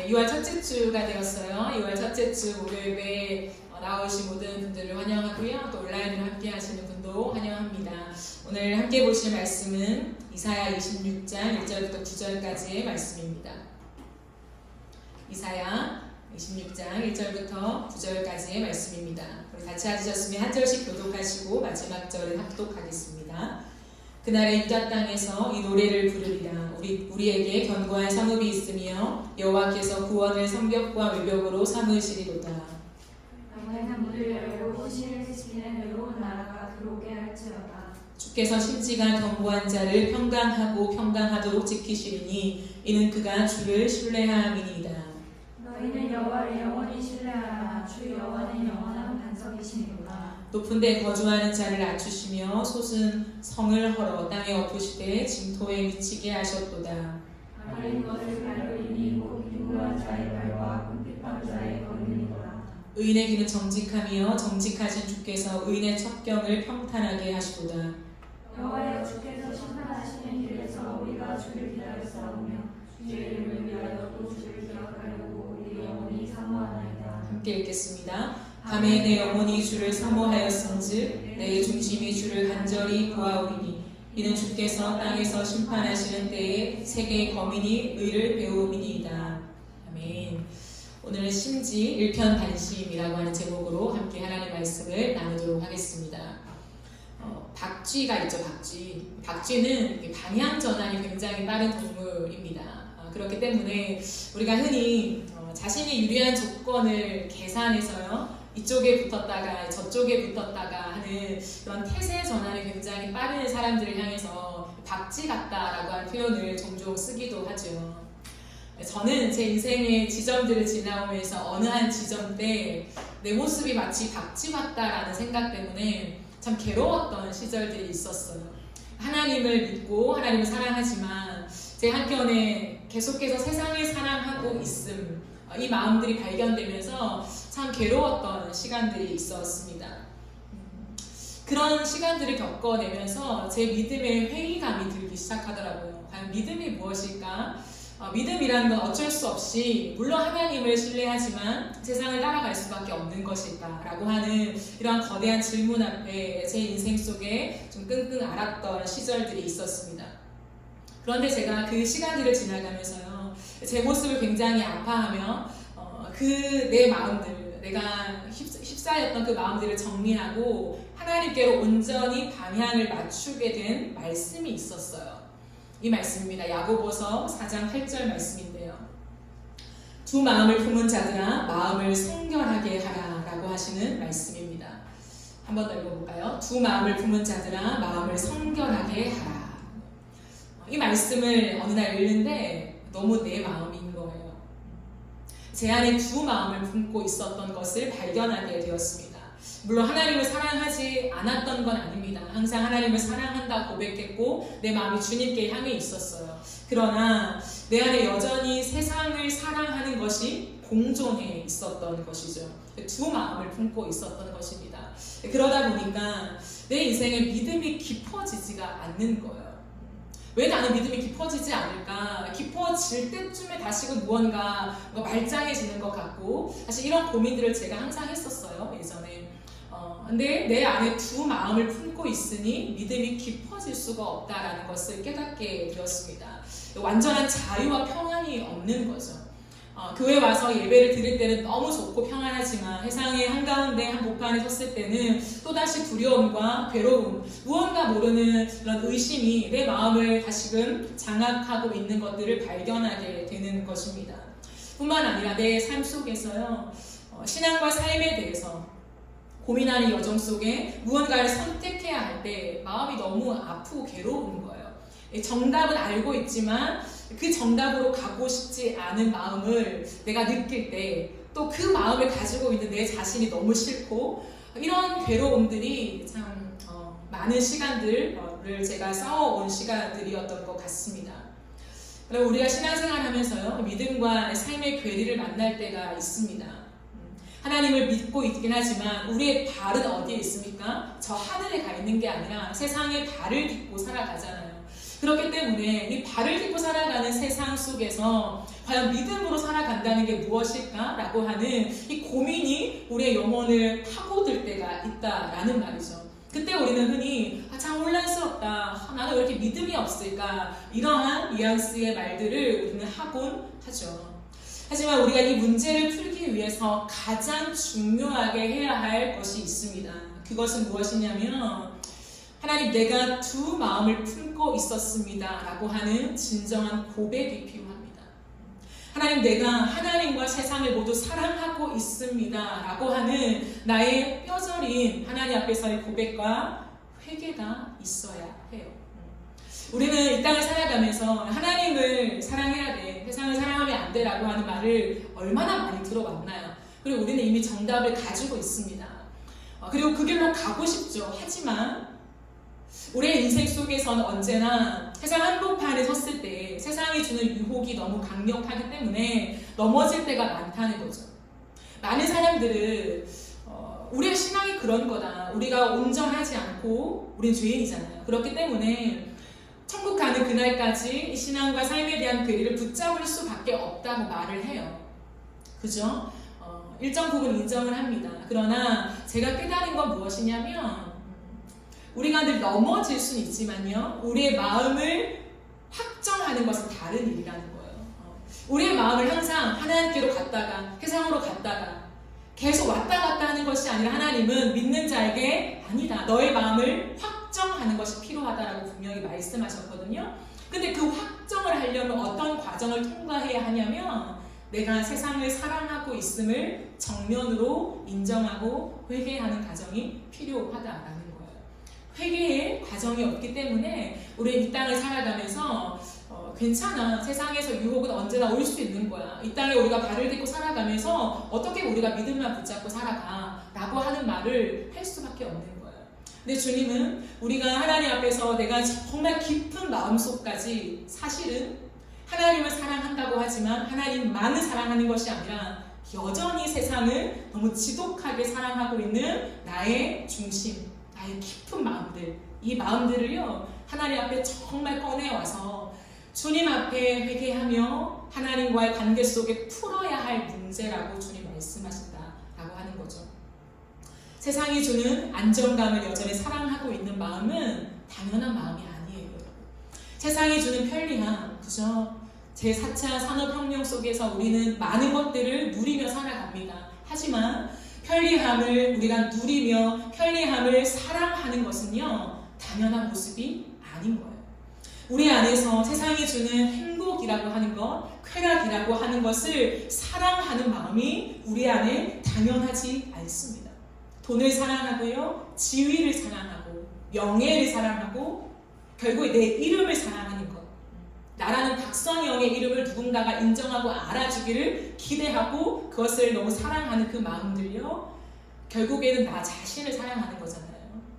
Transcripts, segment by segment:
6월 첫째 주가 되었어요. 6월 첫째 주 목요일에 나오신 모든 분들을 환영하고요. 또 온라인으로 함께 하시는 분도 환영합니다. 오늘 함께 보실 말씀은 이사야 26장 1절부터 9절까지의 말씀입니다. 이사야 26장 1절부터 9절까지의 말씀입니다. 우리 같이 앉으셨으면 한 절씩 교독하시고 마지막 절을 합독하겠습니다. 그날의 유다 땅에서 이 노래를 부르리라. 우리에게 견고한 성읍이 있으며 여호와께서 구원을 성벽과 외벽으로 삼으시리로다. 영원한 문을 열고 혼신을 지키는 외로운 나라가 들어오게 할지어다. 주께서 심지가 견고한 자를 평강하도록 지키시리니 이는 그가 주를 신뢰함이니이다. 너희는 여호와를 영원히 신뢰하라. 주 여호와는 영원한 반석이시니로다. 높은 데 거주하는 자를 낮추시며 솟은 성을 헐어 땅에 엎으시되 진토에 미치게 하셨도다. 마른 것을 밟으리니 곧 빈무한 자의 발과 궁핍한 자의 걸음이니라. 의인의 길은 정직하며 정직하신 주께서 의인의 첩경을 평탄하게 하시도다. 여호와여, 주께서 심판하시는 길에서 우리가 주를 기다렸사오며 주의 이름을 위하여 또 주를 기억하려고 우리 영혼이 사모하나이다. 함께 읽겠습니다. 밤에 내 영혼이 주를 사모하였은즉 내 중심이 주를 간절히 구하오리니 이는 주께서 땅에서 심판하시는 때에 세계의 거민이 의를 배움이니이다. 아멘. 오늘은 심지 일편단심이라고 하는 제목으로 함께 하나님의 말씀을 나누도록 하겠습니다. 박쥐가 있죠. 박쥐는 방향 전환이 굉장히 빠른 동물입니다. 그렇기 때문에 우리가 흔히 자신이 유리한 조건을 계산해서요, 이쪽에 붙었다가 저쪽에 붙었다가 하는 이런 태세 전환이 굉장히 빠른 사람들을 향해서 박쥐 같다라고 하는 표현을 종종 쓰기도 하죠. 저는 제 인생의 지점들을 지나오면서 어느 한 지점 때 내 모습이 마치 박쥐 같다라는 생각 때문에 참 괴로웠던 시절들이 있었어요. 하나님을 믿고 하나님을 사랑하지만 제 한켠에 계속해서 세상을 사랑하고 있음, 이 마음들이 발견되면서 참 괴로웠던 시간들이 있었습니다. 그런 시간들을 겪어내면서 제 믿음에 회의감이 들기 시작하더라고요. 과연 믿음이 무엇일까? 믿음이라는 건 어쩔 수 없이 물론 하나님을 신뢰하지만 세상을 따라갈 수밖에 없는 것일까? 라고 하는 이러한 거대한 질문 앞에 제 인생 속에 좀 끙끙 앓았던 시절들이 있었습니다. 그런데 제가 그 시간들을 지나가면서요, 제 모습을 굉장히 아파하며 그 내 마음들, 내가 휩싸였던 그 마음들을 정리하고 하나님께로 온전히 방향을 맞추게 된 말씀이 있었어요. 이 말씀입니다. 야고보서 4장 8절 말씀인데요. 두 마음을 품은 자들아 마음을 성결하게 하라 라고 하시는 말씀입니다. 한 번 더 읽어볼까요? 두 마음을 품은 자들아 마음을 성결하게 하라. 이 말씀을 어느 날 읽는데 너무 내 마음인 거예요. 제 안에 두 마음을 품고 있었던 것을 발견하게 되었습니다. 물론 하나님을 사랑하지 않았던 건 아닙니다. 항상 하나님을 사랑한다 고백했고 내 마음이 주님께 향해 있었어요. 그러나 내 안에 여전히 세상을 사랑하는 것이 공존해 있었던 것이죠. 두 마음을 품고 있었던 것입니다. 그러다 보니까 내 인생에 믿음이 깊어지지가 않는 거예요. 왜 나는 믿음이 깊어지지 않을까? 깊어질 때쯤에 다시금 무언가 말짱해지는 것 같고, 사실 이런 고민들을 제가 항상 했었어요, 예전에. 근데 내 안에 두 마음을 품고 있으니 믿음이 깊어질 수가 없다라는 것을 깨닫게 되었습니다. 완전한 자유와 평안이 없는 거죠. 교회 와서 예배를 드릴 때는 너무 좋고 평안하지만 세상의 한가운데 한복판에 섰을 때는 또다시 두려움과 괴로움, 무언가 모르는 그런 의심이 내 마음을 다시금 장악하고 있는 것들을 발견하게 되는 것입니다. 뿐만 아니라 내 삶 속에서요, 신앙과 삶에 대해서 고민하는 여정 속에 무언가를 선택해야 할 때 마음이 너무 아프고 괴로운 거예요. 정답은 알고 있지만 그 정답으로 가고 싶지 않은 마음을 내가 느낄 때 또 그 마음을 가지고 있는 내 자신이 너무 싫고, 이런 괴로움들이 참 많은 시간들을 제가 싸워온 시간들이었던 것 같습니다. 그리고 우리가 신앙생활 하면서요, 믿음과 삶의 괴리를 만날 때가 있습니다. 하나님을 믿고 있긴 하지만 우리의 발은 어디에 있습니까? 저 하늘에 가 있는 게 아니라 세상의 발을 딛고 살아가잖아요. 그렇기 때문에 이 발을 딛고 살아가는 세상 속에서 과연 믿음으로 살아간다는 게 무엇일까라고 하는 이 고민이 우리의 영혼을 파고들 때가 있다라는 말이죠. 그때 우리는 흔히 참 혼란스럽다, 나는 왜 이렇게 믿음이 없을까, 이러한 뉘앙스의 말들을 우리는 하곤 하죠. 하지만 우리가 이 문제를 풀기 위해서 가장 중요하게 해야 할 것이 있습니다. 그것은 무엇이냐면 하나님, 내가 두 마음을 품고 있었습니다 라고 하는 진정한 고백이 필요합니다. 하나님, 내가 하나님과 세상을 모두 사랑하고 있습니다 라고 하는 나의 뼈저린 하나님 앞에서의 고백과 회개가 있어야 해요. 우리는 이 땅을 살아가면서 하나님을 사랑해야 돼, 세상을 사랑하면 안 돼 라고 하는 말을 얼마나 많이 들어봤나요? 그리고 우리는 이미 정답을 가지고 있습니다. 그리고 그 길로 가고 싶죠. 하지만 우리의 인생 속에서는 언제나 세상 한복판에 섰을 때 세상이 주는 유혹이 너무 강력하기 때문에 넘어질 때가 많다는 거죠. 많은 사람들은 우리의 신앙이 그런 거다, 우리가 온전하지 않고 우린 죄인이잖아요. 그렇기 때문에 천국 가는 그날까지 이 신앙과 삶에 대한 괴리를 붙잡을 수밖에 없다고 말을 해요. 그죠? 일정 부분 인정을 합니다. 그러나 제가 깨달은 건 무엇이냐면 우리가 늘 넘어질 수는 있지만요, 우리의 마음을 확정하는 것은 다른 일이라는 거예요. 우리의 마음을 항상 하나님께로 갔다가 세상으로 갔다가 계속 왔다 갔다 하는 것이 아니라 하나님은 믿는 자에게 아니다, 너의 마음을 확정하는 것이 필요하다라고 분명히 말씀하셨거든요. 근데 그 확정을 하려면 어떤 과정을 통과해야 하냐면 내가 세상을 사랑하고 있음을 정면으로 인정하고 회개하는 과정이 필요하다라는 거예요. 회개의 과정이 없기 때문에 우리 이 땅을 살아가면서 괜찮아, 세상에서 유혹은 언제나 올 수 있는 거야, 이 땅에 우리가 발을 딛고 살아가면서 어떻게 우리가 믿음만 붙잡고 살아가 라고 하는 말을 할 수밖에 없는 거예요. 근데 주님은 우리가 하나님 앞에서 내가 정말 깊은 마음속까지 사실은 하나님을 사랑한다고 하지만 하나님만을 사랑하는 것이 아니라 여전히 세상을 너무 지독하게 사랑하고 있는 나의 중심, 나의 깊은 마음들, 이 마음들을요 하나님 앞에 정말 꺼내와서 주님 앞에 회개하며 하나님과의 관계 속에 풀어야 할 문제라고 주님 말씀하신다라고 하는 거죠. 세상이 주는 안정감을 여전히 사랑하고 있는 마음은 당연한 마음이 아니에요. 세상이 주는 편리함, 그죠? 제4차 산업혁명 속에서 우리는 많은 것들을 누리며 살아갑니다. 하지만 편리함을 우리가 누리며 편리함을 사랑하는 것은요 당연한 모습이 아닌 거예요. 우리 안에서 세상이 주는 행복이라고 하는 것, 쾌락이라고 하는 것을 사랑하는 마음이 우리 안에 당연하지 않습니다. 돈을 사랑하고요, 지위를 사랑하고 명예를 사랑하고 결국 내 이름을 사랑하는 것, 나라는 박선영의 이름을 누군가가 인정하고 알아주기를 기대하고 그것을 너무 사랑하는 그 마음들요, 결국에는 나 자신을 사랑하는 거잖아요.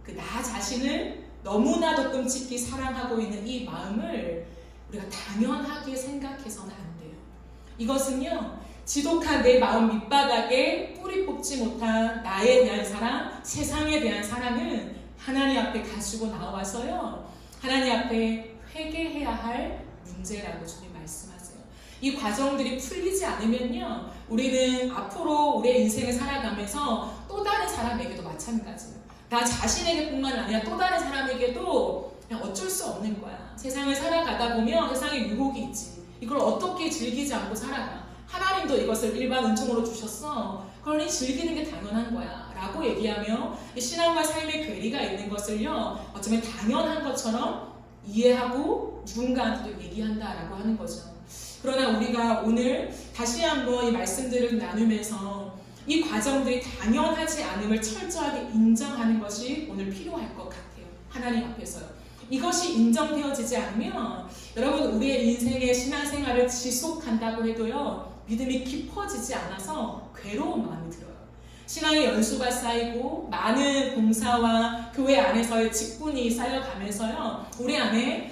그 나 자신을 너무나도 끔찍히 사랑하고 있는 이 마음을 우리가 당연하게 생각해서는 안 돼요. 이것은요 지독한 내 마음 밑바닥에 뿌리 뽑지 못한 나에 대한 사랑, 세상에 대한 사랑은 하나님 앞에 가지고 나와서요 하나님 앞에 회개해야 할 문제라고 주님 말씀하세요. 이 과정들이 풀리지 않으면요 우리는 앞으로 우리의 인생을 살아가면서 또 다른 사람에게도 마찬가지예요. 나 자신에게 뿐만 아니라 또 다른 사람에게도 그냥 어쩔 수 없는 거야. 세상을 살아가다 보면 세상에 유혹이 있지. 이걸 어떻게 즐기지 않고 살아가. 하나님도 이것을 일반 은총으로 주셨어. 그러니 즐기는 게 당연한 거야 라고 얘기하며 신앙과 삶의 괴리가 있는 것을요 어쩌면 당연한 것처럼 이해하고 누군가한테도 얘기한다라고 하는 거죠. 그러나 우리가 오늘 다시 한번 이 말씀들을 나누면서 이 과정들이 당연하지 않음을 철저하게 인정하는 것이 오늘 필요할 것 같아요. 하나님 앞에서요. 이것이 인정되어지지 않으면 여러분 우리의 인생의 신앙생활을 지속한다고 해도요 믿음이 깊어지지 않아서 괴로운 마음이 들어요. 신앙의 연수가 쌓이고 많은 봉사와 교회 안에서의 직분이 쌓여가면서요 우리 안에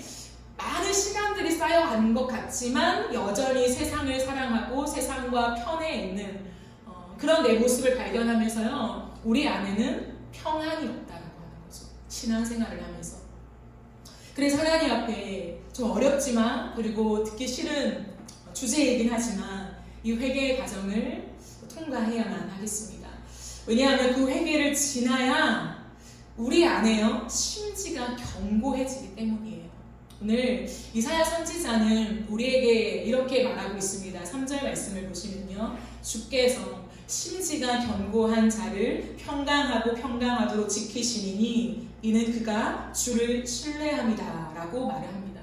많은 시간들이 쌓여가는 것 같지만 여전히 세상을 사랑하고 세상과 편해 있는 그런 내 모습을 발견하면서요 우리 안에는 평안이 없다라고 하는 거죠. 신앙생활을 하면서 그래서 하나님 앞에 좀 어렵지만 그리고 듣기 싫은 주제이긴 하지만 이 회개의 과정을 통과해야만 하겠습니다. 왜냐하면 그 회개를 지나야 우리 안에요 심지가 견고해지기 때문이에요. 오늘 이사야 선지자는 우리에게 이렇게 말하고 있습니다. 3절 말씀을 보시면요, 주께서 심지가 견고한 자를 평강하고 평강하도록 지키시니 이는 그가 주를 신뢰함이다 라고 말을 합니다.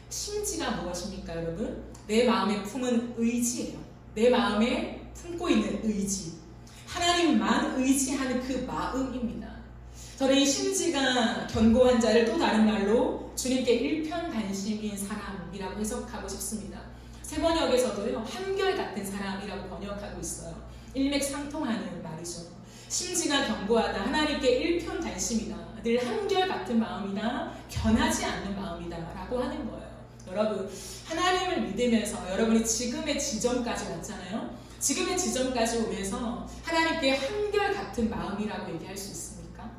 심지가 무엇입니까 여러분? 내 마음에 품은 의지예요. 내 마음에 품고 있는 의지, 하나님만 의지하는 그 마음입니다. 저는 이 심지가 견고한 자를 또 다른 말로 주님께 일편단심인 사람이라고 해석하고 싶습니다. 세번역에서도요 한결같은 사람이라고 번역하고 있어요. 일맥상통하는 말이죠. 심지가 견고하다, 하나님께 일편단심이다, 늘 한결같은 마음이다, 변하지 않는 마음이다 라고 하는 거예요. 여러분, 하나님을 믿으면서 여러분이 지금의 지점까지 왔잖아요. 지금의 지점까지 오면서 하나님께 한결같은 마음이라고 얘기할 수 있습니까?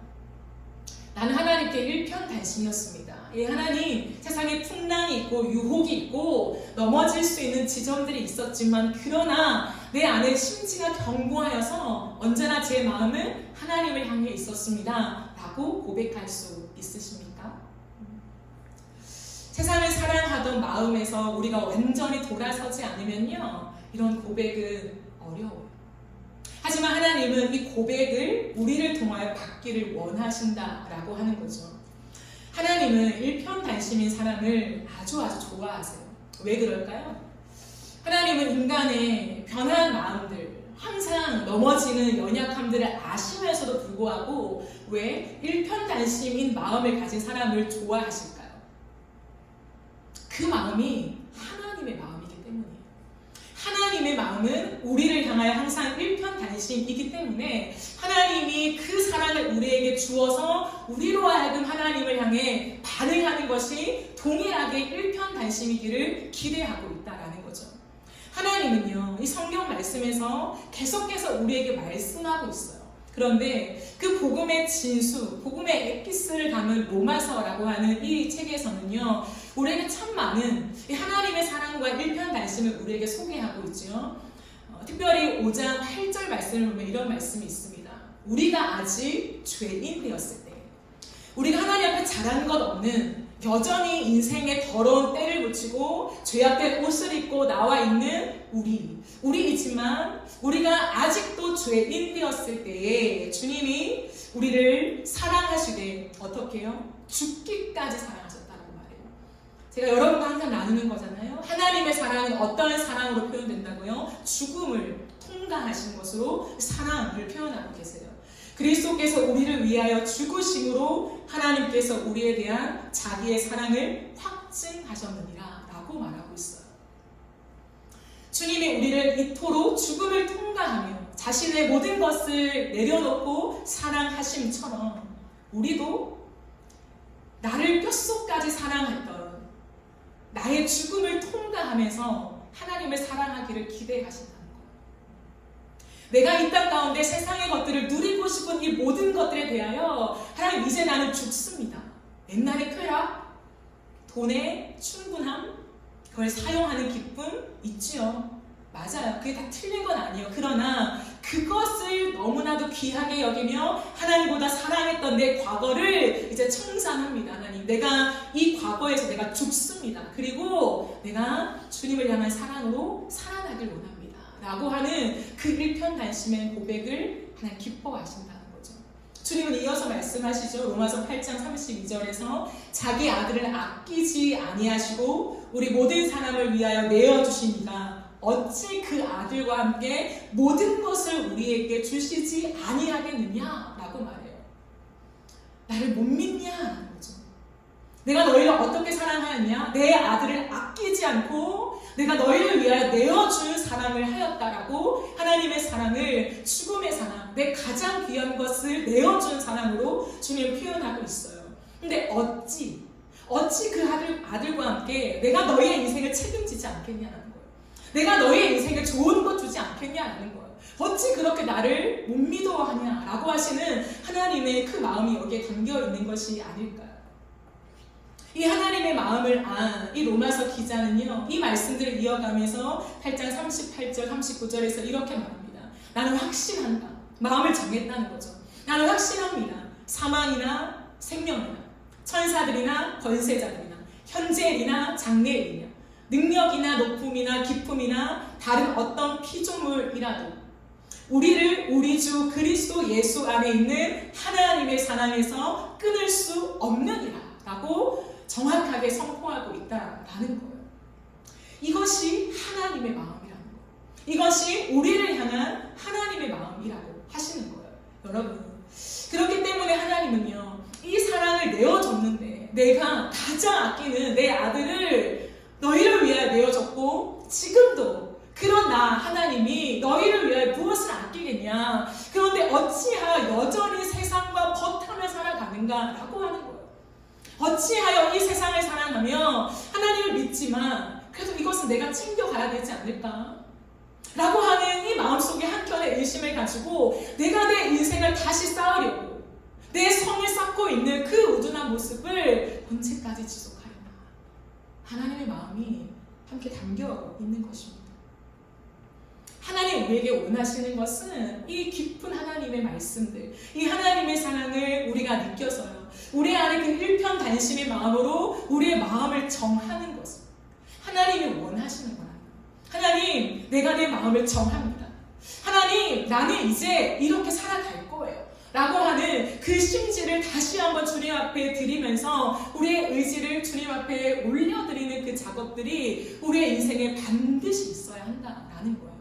나는 하나님께 일편단심이었습니다. 하나님, 세상에 풍랑이 있고 유혹이 있고 넘어질 수 있는 지점들이 있었지만 그러나 내 안에 심지가 견고하여서 언제나 제 마음은 하나님을 향해 있었습니다 라고 고백할 수 있으십니까? 세상을 사랑하던 마음에서 우리가 완전히 돌아서지 않으면요 이런 고백은 어려워요. 하지만 하나님은 이 고백을 우리를 통하여 받기를 원하신다라고 하는 거죠. 하나님은 일편단심인 사람을 아주 좋아하세요. 왜 그럴까요? 하나님은 인간의 변한 마음들, 항상 넘어지는 연약함들을 아시면서도 불구하고 왜 일편단심인 마음을 가진 사람을 좋아하실까요? 그 마음이 하나님의 마음이기 때문이에요. 하나님의 마음은 우리를 향하여 항상 일편단심이기 때문에 하나님이 그 사랑을 우리에게 주어서 우리로 하여금 하나님을 향해 반응하는 것이 동일하게 일편단심이기를 기대하고 있다라는 거죠. 하나님은요, 이 성경 말씀에서 계속해서 우리에게 말씀하고 있어요. 그런데 그 복음의 진수, 복음의 엑기스를 담은 로마서라고 하는 이 책에서는요, 우리에게 참 많은 하나님의 사랑과 일편단심을 우리에게 소개하고 있죠. 특별히 5장 8절 말씀을 보면 이런 말씀이 있습니다. 우리가 아직 죄인 되었을 때, 우리가 하나님 앞에 잘한 것 없는, 여전히 인생에 더러운 때를 붙이고 죄악된 옷을 입고 나와 있는 우리이지만 우리가 아직도 죄인 되었을 때에 주님이 우리를 사랑하시되 어떻게 해요? 죽기까지 사랑하셨다고 말해요. 제가 여러분과 항상 나누는 거잖아요. 하나님의 사랑은 어떤 사랑으로 표현된다고요? 죽음을 통과하신 것으로 사랑을 표현하고 계세요. 그리스도께서 우리를 위하여 죽으심으로 하나님께서 우리에 대한 자기의 사랑을 확증하셨느니라 라고 말하고 있어요. 주님이 우리를 이토록 죽음을 통과하며 자신의 모든 것을 내려놓고 사랑하심처럼 우리도 나를 뼛속까지 사랑했던 나의 죽음을 통과하면서 하나님을 사랑하기를 기대하신다. 내가 이 땅 가운데 세상의 것들을 누리고 싶은 이 모든 것들에 대하여 하나님 이제 나는 죽습니다. 옛날의 쾌락, 돈의 충분함, 그걸 사용하는 기쁨 있지요. 맞아요. 그게 다 틀린 건 아니에요. 그러나 그것을 너무나도 귀하게 여기며 하나님보다 사랑했던 내 과거를 이제 청산합니다. 하나님, 내가 이 과거에서 내가 죽습니다. 그리고 내가 주님을 향한 사랑으로 살아나길 원합니다. 라고 하는 그 일편단심의 고백을 하나님 기뻐하신다는 거죠. 주님은 이어서 말씀하시죠. 로마서 8장 32절에서 자기 아들을 아끼지 아니하시고 우리 모든 사람을 위하여 내어주시니가 어찌 그 아들과 함께 모든 것을 우리에게 주시지 아니하겠느냐 라고 말해요. 나를 못 믿냐 거죠. 내가 너희를 어떻게 사랑하였냐? 내 아들을 아끼지 않고 내가 너희를 위하여 내어줄 사랑을 하였다라고 하나님의 사랑을 죽음의 사랑, 내 가장 귀한 것을 내어준 사랑으로 주님을 표현하고 있어요. 근데 어찌 그 아들과 함께 내가 너희의 인생을 책임지지 않겠냐는 거예요. 내가 너희의 인생에 좋은 것 주지 않겠냐는 거예요. 어찌 그렇게 나를 못 믿어하냐라고 하시는 하나님의 그 마음이 여기에 담겨 있는 것이 아닐까요? 이 하나님의 마음을 이 로마서 기자는요, 이 말씀들을 이어가면서 8장 38절 39절에서 이렇게 말합니다. 나는 확신한다. 마음을 정했다는 거죠. 나는 확신합니다. 사망이나 생명이나 천사들이나 권세자들이나 현재일이나 장래일이나 능력이나 높음이나 깊음이나 다른 어떤 피조물이라도 우리를 우리 주 그리스도 예수 안에 있는 하나님의 사랑에서 끊을 수 없느니라 라고 정확하게 선포하고 있다라는 거예요. 이것이 하나님의 마음이라는 거예요. 이것이 우리를 향한 하나님의 마음이라고 하시는 거예요. 여러분, 그렇기 때문에 하나님은요, 이 사랑을 내어줬는데 내가 가장 아끼는 내 아들을 너희를 위하여 내어줬고 지금도 그런 나 하나님이 너희를 위하여 무엇을 아끼겠냐, 그런데 어찌하여 여전히 세상과 버타며 살아가는가 라고 하는 거예요. 어찌하여 이 세상을 사랑하며 하나님을 믿지만 그래도 이것은 내가 챙겨가야 되지 않을까 라고 하는 이 마음속에 한켠에 의심을 가지고 내가 내 인생을 다시 쌓으려고 내 성을 쌓고 있는 그 우둔한 모습을 언제까지 지속하려나. 하나님의 마음이 함께 담겨 있는 것입니다. 하나님 우리에게 원하시는 것은 이 깊은 하나님의 말씀들, 이 하나님의 사랑을 우리가 느껴서요, 우리 안에 그 일편단심의 마음으로 우리의 마음을 정하는 것을 하나님이 원하시는 거예요. 하나님, 내가 내 마음을 정합니다. 하나님, 나는 이제 이렇게 살아갈 거예요 라고 하는 그 심지를 다시 한번 주님 앞에 드리면서 우리의 의지를 주님 앞에 올려드리는 그 작업들이 우리의 인생에 반드시 있어야 한다라는 거예요.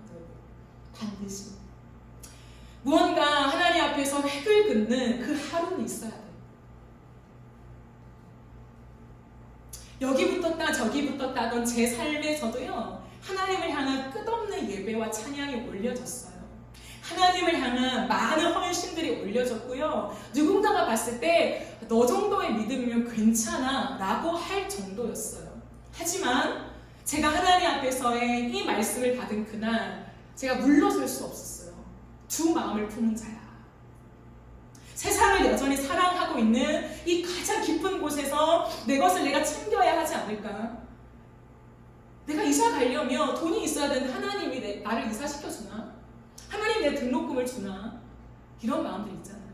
반드시 무언가 하나님 앞에서 획을 긋는 그 하루는 있어야 돼요. 여기 붙었다 저기 붙었다 하던 제 삶에서도요, 하나님을 향한 끝없는 예배와 찬양이 올려졌어요. 하나님을 향한 많은 헌신들이 올려졌고요, 누군가가 봤을 때 너 정도의 믿음이면 괜찮아 라고 할 정도였어요. 하지만 제가 하나님 앞에서의 이 말씀을 받은 그날 제가 물러설 수 없었어요. 두 마음을 품은 자야. 세상을 여전히 사랑하고 있는 이 가장 깊은 곳에서 내 것을 내가 챙겨야 하지 않을까? 내가 이사 가려면 돈이 있어야 되는데 하나님이 나를 이사시켜주나? 하나님 내 등록금을 주나? 이런 마음들 있잖아요.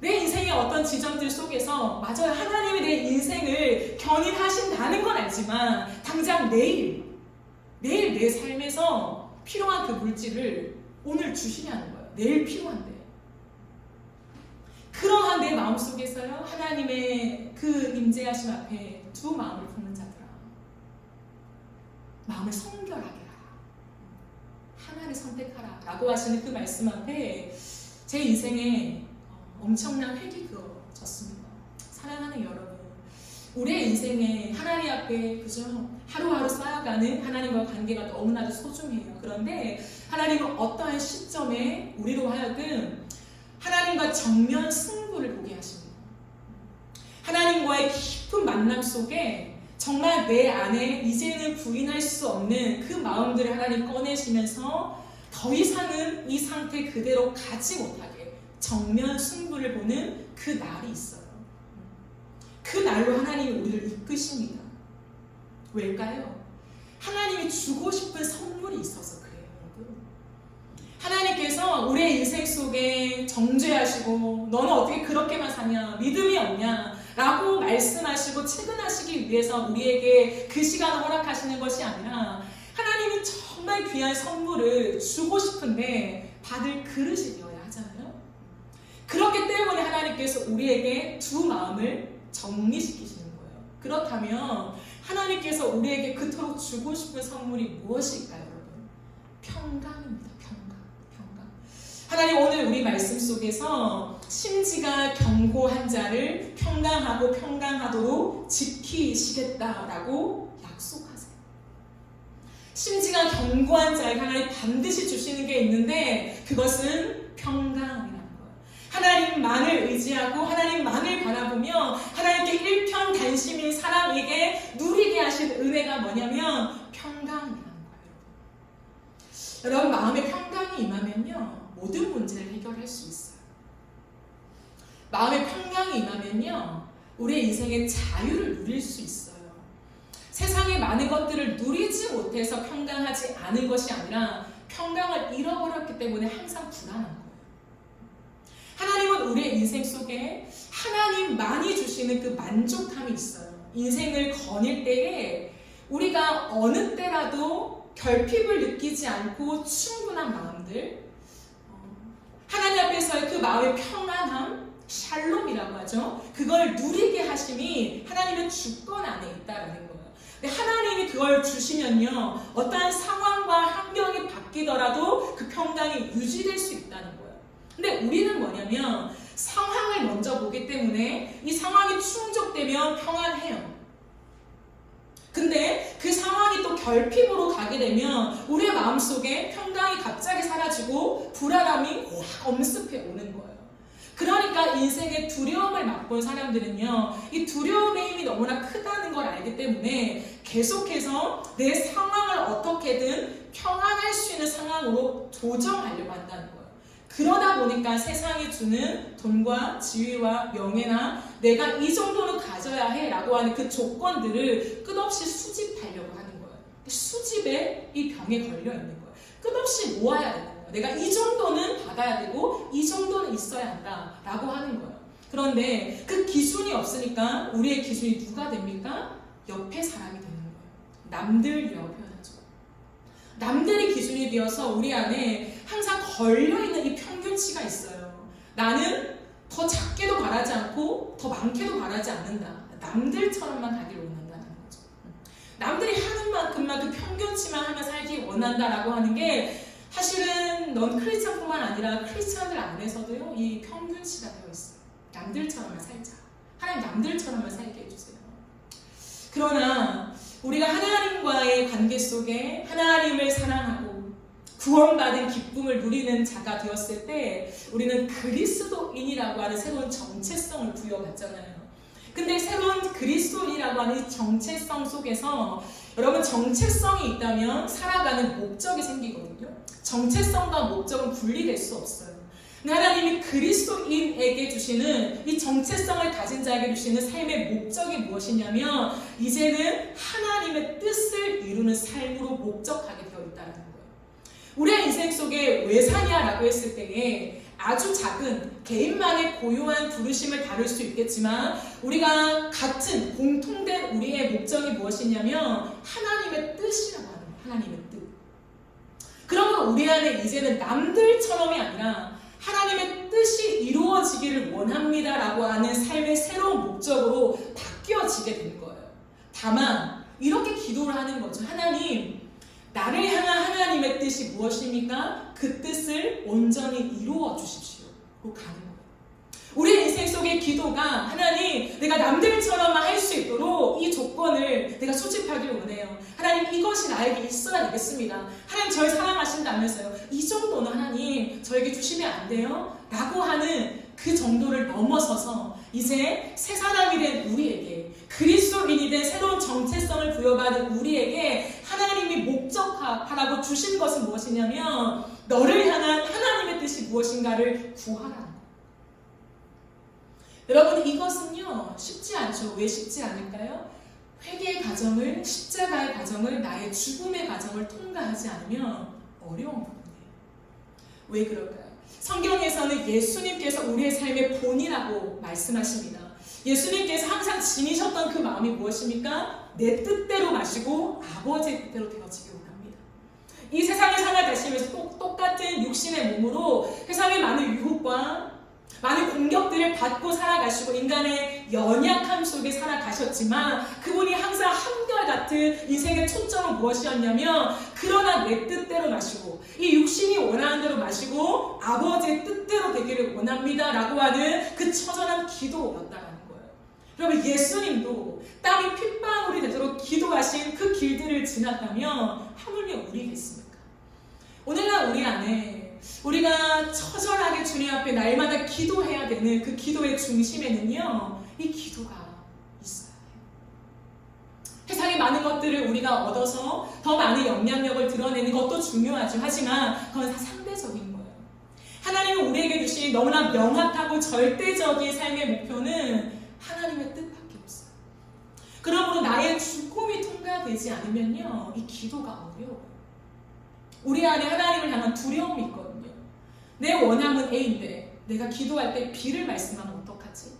내 인생의 어떤 지점들 속에서 맞아요, 하나님이 내 인생을 견인하신다는 건 알지만 당장 내일 내 삶에서 필요한 그 물질을 오늘 주시냐는 거예요. 내일 필요한데. 그러한 내 마음속에서요, 하나님의 그 임재하심 앞에 두 마음을 품는 자들아, 마음을 성결하게 하라, 하나를 선택하라 라고 하시는 그 말씀 앞에 제 인생에 엄청난 획이 그어졌습니다. 사랑하는 여러분, 우리의 인생에 하나님 앞에 그죠, 하루하루 쌓아가는 하나님과 관계가 너무나도 소중해요. 그런데 하나님은 어떠한 시점에 우리로 하여금 하나님과 정면 승부를 보게 하십니다. 하나님과의 깊은 만남 속에 정말 내 안에 이제는 부인할 수 없는 그 마음들을 하나님 꺼내시면서 더 이상은 이 상태 그대로 가지 못하게 정면 승부를 보는 그 날이 있어요. 그 날로 하나님이 우리를 이끄십니다. 왜일까요? 하나님이 주고 싶은 선물이 있어서 그래요, 여러분. 하나님께서 우리의 인생 속에 정죄하시고 너는 어떻게 그렇게만 사냐, 믿음이 없냐 라고 말씀하시고 체근하시기 위해서 우리에게 그 시간을 허락하시는 것이 아니라 하나님이 정말 귀한 선물을 주고 싶은데 받을 그릇이 되어야 하잖아요. 그렇기 때문에 하나님께서 우리에게 두 마음을 정리시키시는 거예요. 그렇다면 하나님께서 우리에게 그토록 주고 싶은 선물이 무엇일까요, 여러분? 평강입니다. 평강. 하나님 오늘 우리 말씀 속에서 심지가 견고한 자를 평강하고 평강하도록 지키시겠다라고 약속하세요. 심지가 견고한 자에게 하나님 반드시 주시는 게 있는데 그것은 평강이라는 거예요. 하나님만을 의지하고 하나님만을 바라보며 하나님께 일편단심인 사람에게 누리게 하신 은혜가 뭐냐면 평강이라는 거예요. 여러분, 마음에 평강이 임하면요, 모든 문제를 해결할 수 있어요. 마음에 평강이 임하면요, 우리의 인생의 자유를 누릴 수 있어요. 세상의 많은 것들을 누리지 못해서 평강하지 않은 것이 아니라 평강을 잃어버렸기 때문에 항상 불안한 거예요. 하나님은 우리의 인생 속에 하나님만이 주시는 그 만족함이 있어요. 인생을 거닐 때에 우리가 어느 때라도 결핍을 느끼지 않고 충분한 마음들, 하나님 앞에서의 그 마음의 평안함, 샬롬이라고 하죠. 그걸 누리게 하심이 하나님의 주권 안에 있다라는 거예요. 근데 하나님이 그걸 주시면요, 어떠한 상황과 환경이 바뀌더라도 그 평강이 유지될 수 있다는 거예요. 근데 우리는 뭐냐면 상황을 먼저 보기 때문에 이 상황이 충족되면 평안해요. 근데 그 상황이 또 결핍으로 가게 되면 우리의 마음속에 평강이 갑자기 사라지고 불안함이 확 엄습해 오는 거예요. 그러니까 인생의 두려움을 맛본 사람들은요, 이 두려움의 힘이 너무나 크다는 걸 알기 때문에 계속해서 내 상황을 어떻게든 평안할 수 있는 상황으로 조정하려고 한다는 거예요. 그러다 보니까 세상이 주는 돈과 지위와 명예나 내가 이 정도는 가져야 해라고 하는 그 조건들을 끝없이 수집하려고 하는 거예요. 수집에 이 병에 걸려 있는 거예요. 끝없이 모아야 되는 거예요. 내가 이 정도는 받아야 되고 이 정도는 있어야 한다라고 하는 거예요. 그런데 그 기준이 없으니까 우리의 기준이 누가 됩니까? 옆에 사람이 되는 거예요. 남들이라고 표현하죠. 남들이 기준이 되어서 우리 안에 항상 걸려있는 이 평균치가 있어요. 나는 더 작게도 바라지 않고 더 많게도 바라지 않는다. 남들처럼만 가기를 원한다는 거죠. 남들이 하는 만큼만 그 평균치만 하며 살기 원한다라고 하는 게 사실은 넌 크리스찬뿐만 아니라 크리스찬들 안에서도요, 이 평균치가 되어 있어요. 남들처럼만 살자. 하나님 남들처럼만 살게 해주세요. 그러나 우리가 하나님과의 관계 속에 하나님을 사랑하고 구원받은 기쁨을 누리는 자가 되었을 때 우리는 그리스도인이라고 하는 새로운 정체성을 부여받잖아요. 근데 새로운 그리스도인이라고 하는 이 정체성 속에서 여러분, 정체성이 있다면 살아가는 목적이 생기거든요. 정체성과 목적은 분리될 수 없어요. 근데 하나님이 그리스도인에게 주시는 이 정체성을 가진 자에게 주시는 삶의 목적이 무엇이냐면 이제는 하나님의 뜻을 이루는 삶으로 목적하게 되어 있다는 거예요. 우리의 인생 속에 왜 사냐라고 했을 때에 아주 작은 개인만의 고유한 부르심을 다룰 수 있겠지만 우리가 같은 공통된 우리의 목적이 무엇이냐면 하나님의 뜻이라고 하는 거예요. 하나님의 뜻. 그러면 우리 안에 이제는 남들처럼이 아니라 하나님의 뜻이 이루어지기를 원합니다라고 하는 삶의 새로운 목적으로 바뀌어지게 된 거예요. 다만 이렇게 기도를 하는 거죠. 하나님, 나를 향한 하나님의 뜻이 무엇입니까? 그 뜻을 온전히 이루어 주십시오. 로 가는 거예요. 우리 인생 속의 기도가 하나님, 내가 남들처럼만 할 수 있도록 이 조건을 내가 수집하기를 원해요. 하나님, 이것이 나에게 있어야 되겠습니다. 하나님, 저를 사랑하신다면서요. 이 정도는 하나님 저에게 주시면 안 돼요? 라고 하는 그 정도를 넘어서서 이제 새 사람이 된 우리에게, 그리스도인이 된 새로운 정체성을 부여받은 우리에게 하나님이 목적하라고 주신 것은 무엇이냐면 너를 향한 하나님의 뜻이 무엇인가를 구하라는 거예요. 여러분, 이것은요 쉽지 않죠. 왜 쉽지 않을까요? 회개의 과정을, 십자가의 과정을, 나의 죽음의 과정을 통과하지 않으면 어려운 부분이에요. 왜 그럴까요? 성경에서는 예수님께서 우리의 삶의 본이라고 말씀하십니다. 예수님께서 항상 지니셨던 그 마음이 무엇입니까? 내 뜻대로 마시고 아버지의 뜻대로 되어지기 원합니다. 이 세상을 살아가시면서 똑같은 육신의 몸으로 세상의 많은 유혹과 많은 공격들을 받고 살아가시고 인간의 연약함 속에 살아가셨지만 그분이 항상 한결같은 인생의 초점은 무엇이었냐면 그러나 내 뜻대로 마시고 이 육신이 원하는 대로 마시고 아버지의 뜻대로 되기를 원합니다 라고 하는 그 처절한 기도였다라는 거예요. 여러분, 예수님도 땀이 핏방울이 되도록 기도하신 그 길들을 지났다면 하물며 우리겠습니까? 오늘날 우리 안에 우리가 처절하게 주님 앞에 날마다 기도해야 되는 그 기도의 중심에는요 이 기도가 있어야 해요. 세상의 많은 것들을 우리가 얻어서 더 많은 영향력을 드러내는 것도 중요하죠. 하지만 그건 다 상대적인 거예요. 하나님은 우리에게 주신 너무나 명확하고 절대적인 삶의 목표는 하나님의 뜻밖에 없어요. 그러므로 나의 죽음이 통과되지 않으면요, 이 기도가 어려워요. 우리 안에 하나님을 향한 두려움이 있거든요. 내 원함은 A인데 내가 기도할 때 B를 말씀하면 어떡하지?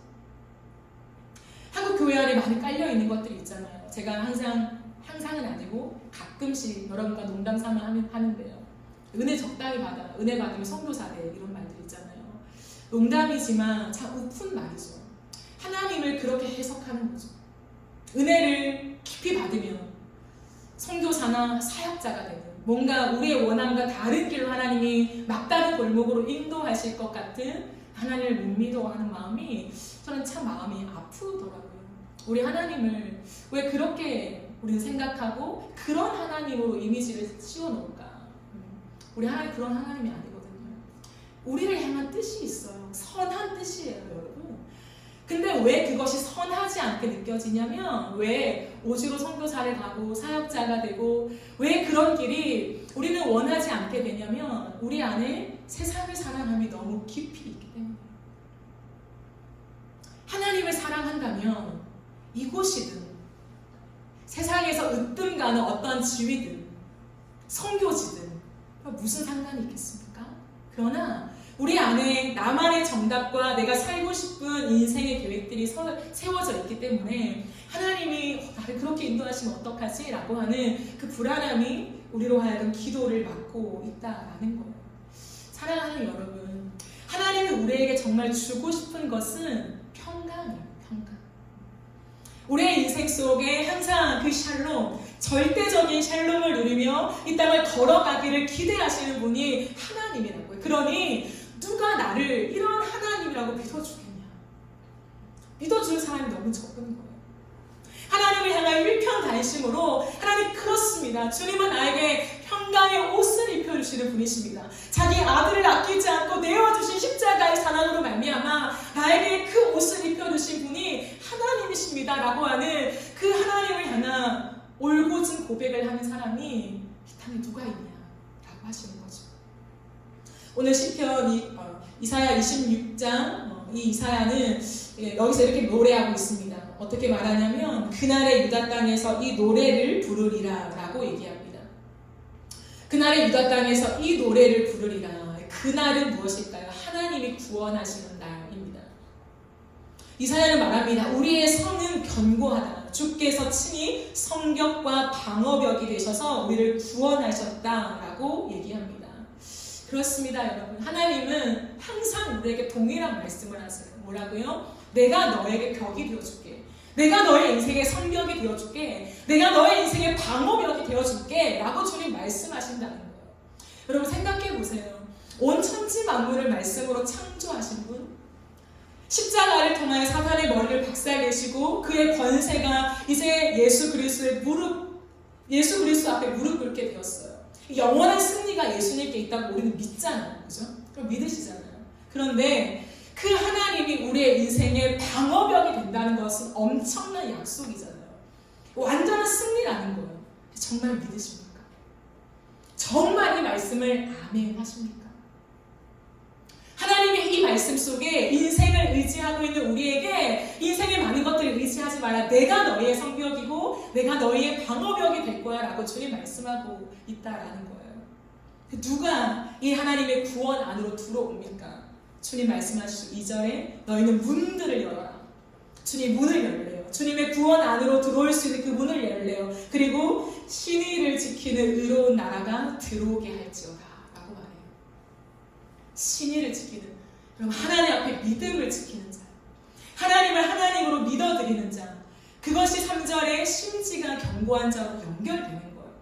한국 교회 안에 많이 깔려있는 것들이 있잖아요. 제가 항상은 아니고 가끔씩 여러분과 농담 삼아 하는데요. 은혜 적당히 받아, 은혜 받으면 선교사 돼, 이런 말들 있잖아요. 농담이지만 참 우픈 말이죠. 하나님을 그렇게 해석하는 거죠. 은혜를 깊이 받으면 선교사나 사역자가 되는, 뭔가 우리의 원함과 다른 길로 하나님이 막다른 골목으로 인도하실 것 같은 하나님을 못 믿어하는 마음이 저는 참 마음이 아프더라고요. 우리 하나님을 왜 그렇게 우리는 생각하고 그런 하나님으로 이미지를 씌워놓을까? 우리 하나님 그런 하나님이 아니거든요. 우리를 향한 뜻이 있어요. 선한 뜻이에요, 여러분. 근데 왜 그것이 선하지 않게 느껴지냐면, 왜 오지로 선교사를 가고 사역자가 되고 왜 그런 길이 우리는 원하지 않게 되냐면, 우리 안에 세상을 사랑함이 너무 깊이 있기 때문에. 하나님을 사랑한다면 이곳이든 세상에서 으뜸 가는 어떤 지위든 선교지든 무슨 상관이 있겠습니까? 그러나 우리 안에 나만의 정답과 내가 살고 싶은 인생의 계획들이 세워져 있기 때문에 하나님이 나를 그렇게 인도하시면 어떡하지? 라고 하는 그 불안함이 우리로 하여금 기도를 막고 있다라는 거예요. 사랑하는 여러분, 하나님이 우리에게 정말 주고 싶은 것은 평강이에요. 평강. 우리의 인생 속에 항상 그 샬롬, 절대적인 샬롬을 누리며 이 땅을 걸어가기를 기대하시는 분이 하나님이라고요. 그러니 누가 나를 이런 하나님이라고 믿어주겠냐? 믿어줄 사람이 너무 적은 거예요. 하나님을 향한 일편단심으로, 하나님 그렇습니다. 주님은 나에게 평강의 옷을 입혀주시는 분이십니다. 자기 아들을 아끼지 않고 내어주신 십자가의 사랑으로 말미암아 나에게 그 옷을 입혀주신 분이 하나님이십니다 라고 하는 그 하나님을 향한 올곧은 고백을 하는 사람이 이 땅에 누가 있냐 라고 하시는 거죠. 오늘 시편 이사야 26장, 이 이사야는 여기서 이렇게 노래하고 있습니다. 어떻게 말하냐면, 그날의 유다 땅에서 이 노래를 부르리라 라고 얘기합니다. 그날의 유다 땅에서 이 노래를 부르리라. 그날은 무엇일까요? 하나님이 구원하시는 날입니다. 이사야는 말합니다. 우리의 성은 견고하다. 주께서 친히 성벽과 방어벽이 되셔서 우리를 구원하셨다라고 얘기합니다. 그렇습니다, 여러분. 하나님은 항상 우리에게 동일한 말씀을 하세요. 뭐라고요? 내가 너에게 벽이 되어줄게. 내가 너의 인생의 성벽이 되어줄게. 내가 너의 인생의 방어벽이 되어줄게 라고 주님 말씀하신다는 거예요. 여러분 생각해 보세요. 온 천지 만물을 말씀으로 창조하신 분, 십자가를 통하여 사탄의 머리를 박살내시고 그의 권세가 이제 예수 그리스도 앞에 무릎 꿇게 되었어요. 영원한 승리가 예수님께 있다고 우리는 믿잖아요. 그죠? 그럼 믿으시잖아요. 그런데 그 하나님이 우리의 인생의 방어벽이 된다는 것은 엄청난 약속이잖아요. 완전한 승리라는 거예요. 정말 믿으십니까? 정말 이 말씀을 아멘 하십니까? 하나님의 이 말씀 속에 인생을 의지하고 있는 우리에게 인생의 많은 것들을 의지하지 마라. 내가 너희의 성벽이고 내가 너희의 방어벽이 될 거야 라고 주님 말씀하고 있다라는 거예요. 누가 이 하나님의 구원 안으로 들어옵니까? 주님 말씀하시죠. 2절에 너희는 문들을 열어라. 주님 문을 열래요. 주님의 구원 안으로 들어올 수 있는 그 문을 열래요. 그리고 신의를 지키는 의로운 나라가 들어오게 할지어다 라고 말해요. 신의를 지키는, 그럼 하나님 앞에 믿음을 지키는 자, 하나님을 하나님으로 믿어드리는 자, 그것이 3절의 심지가 견고한 자로 연결되는 거예요.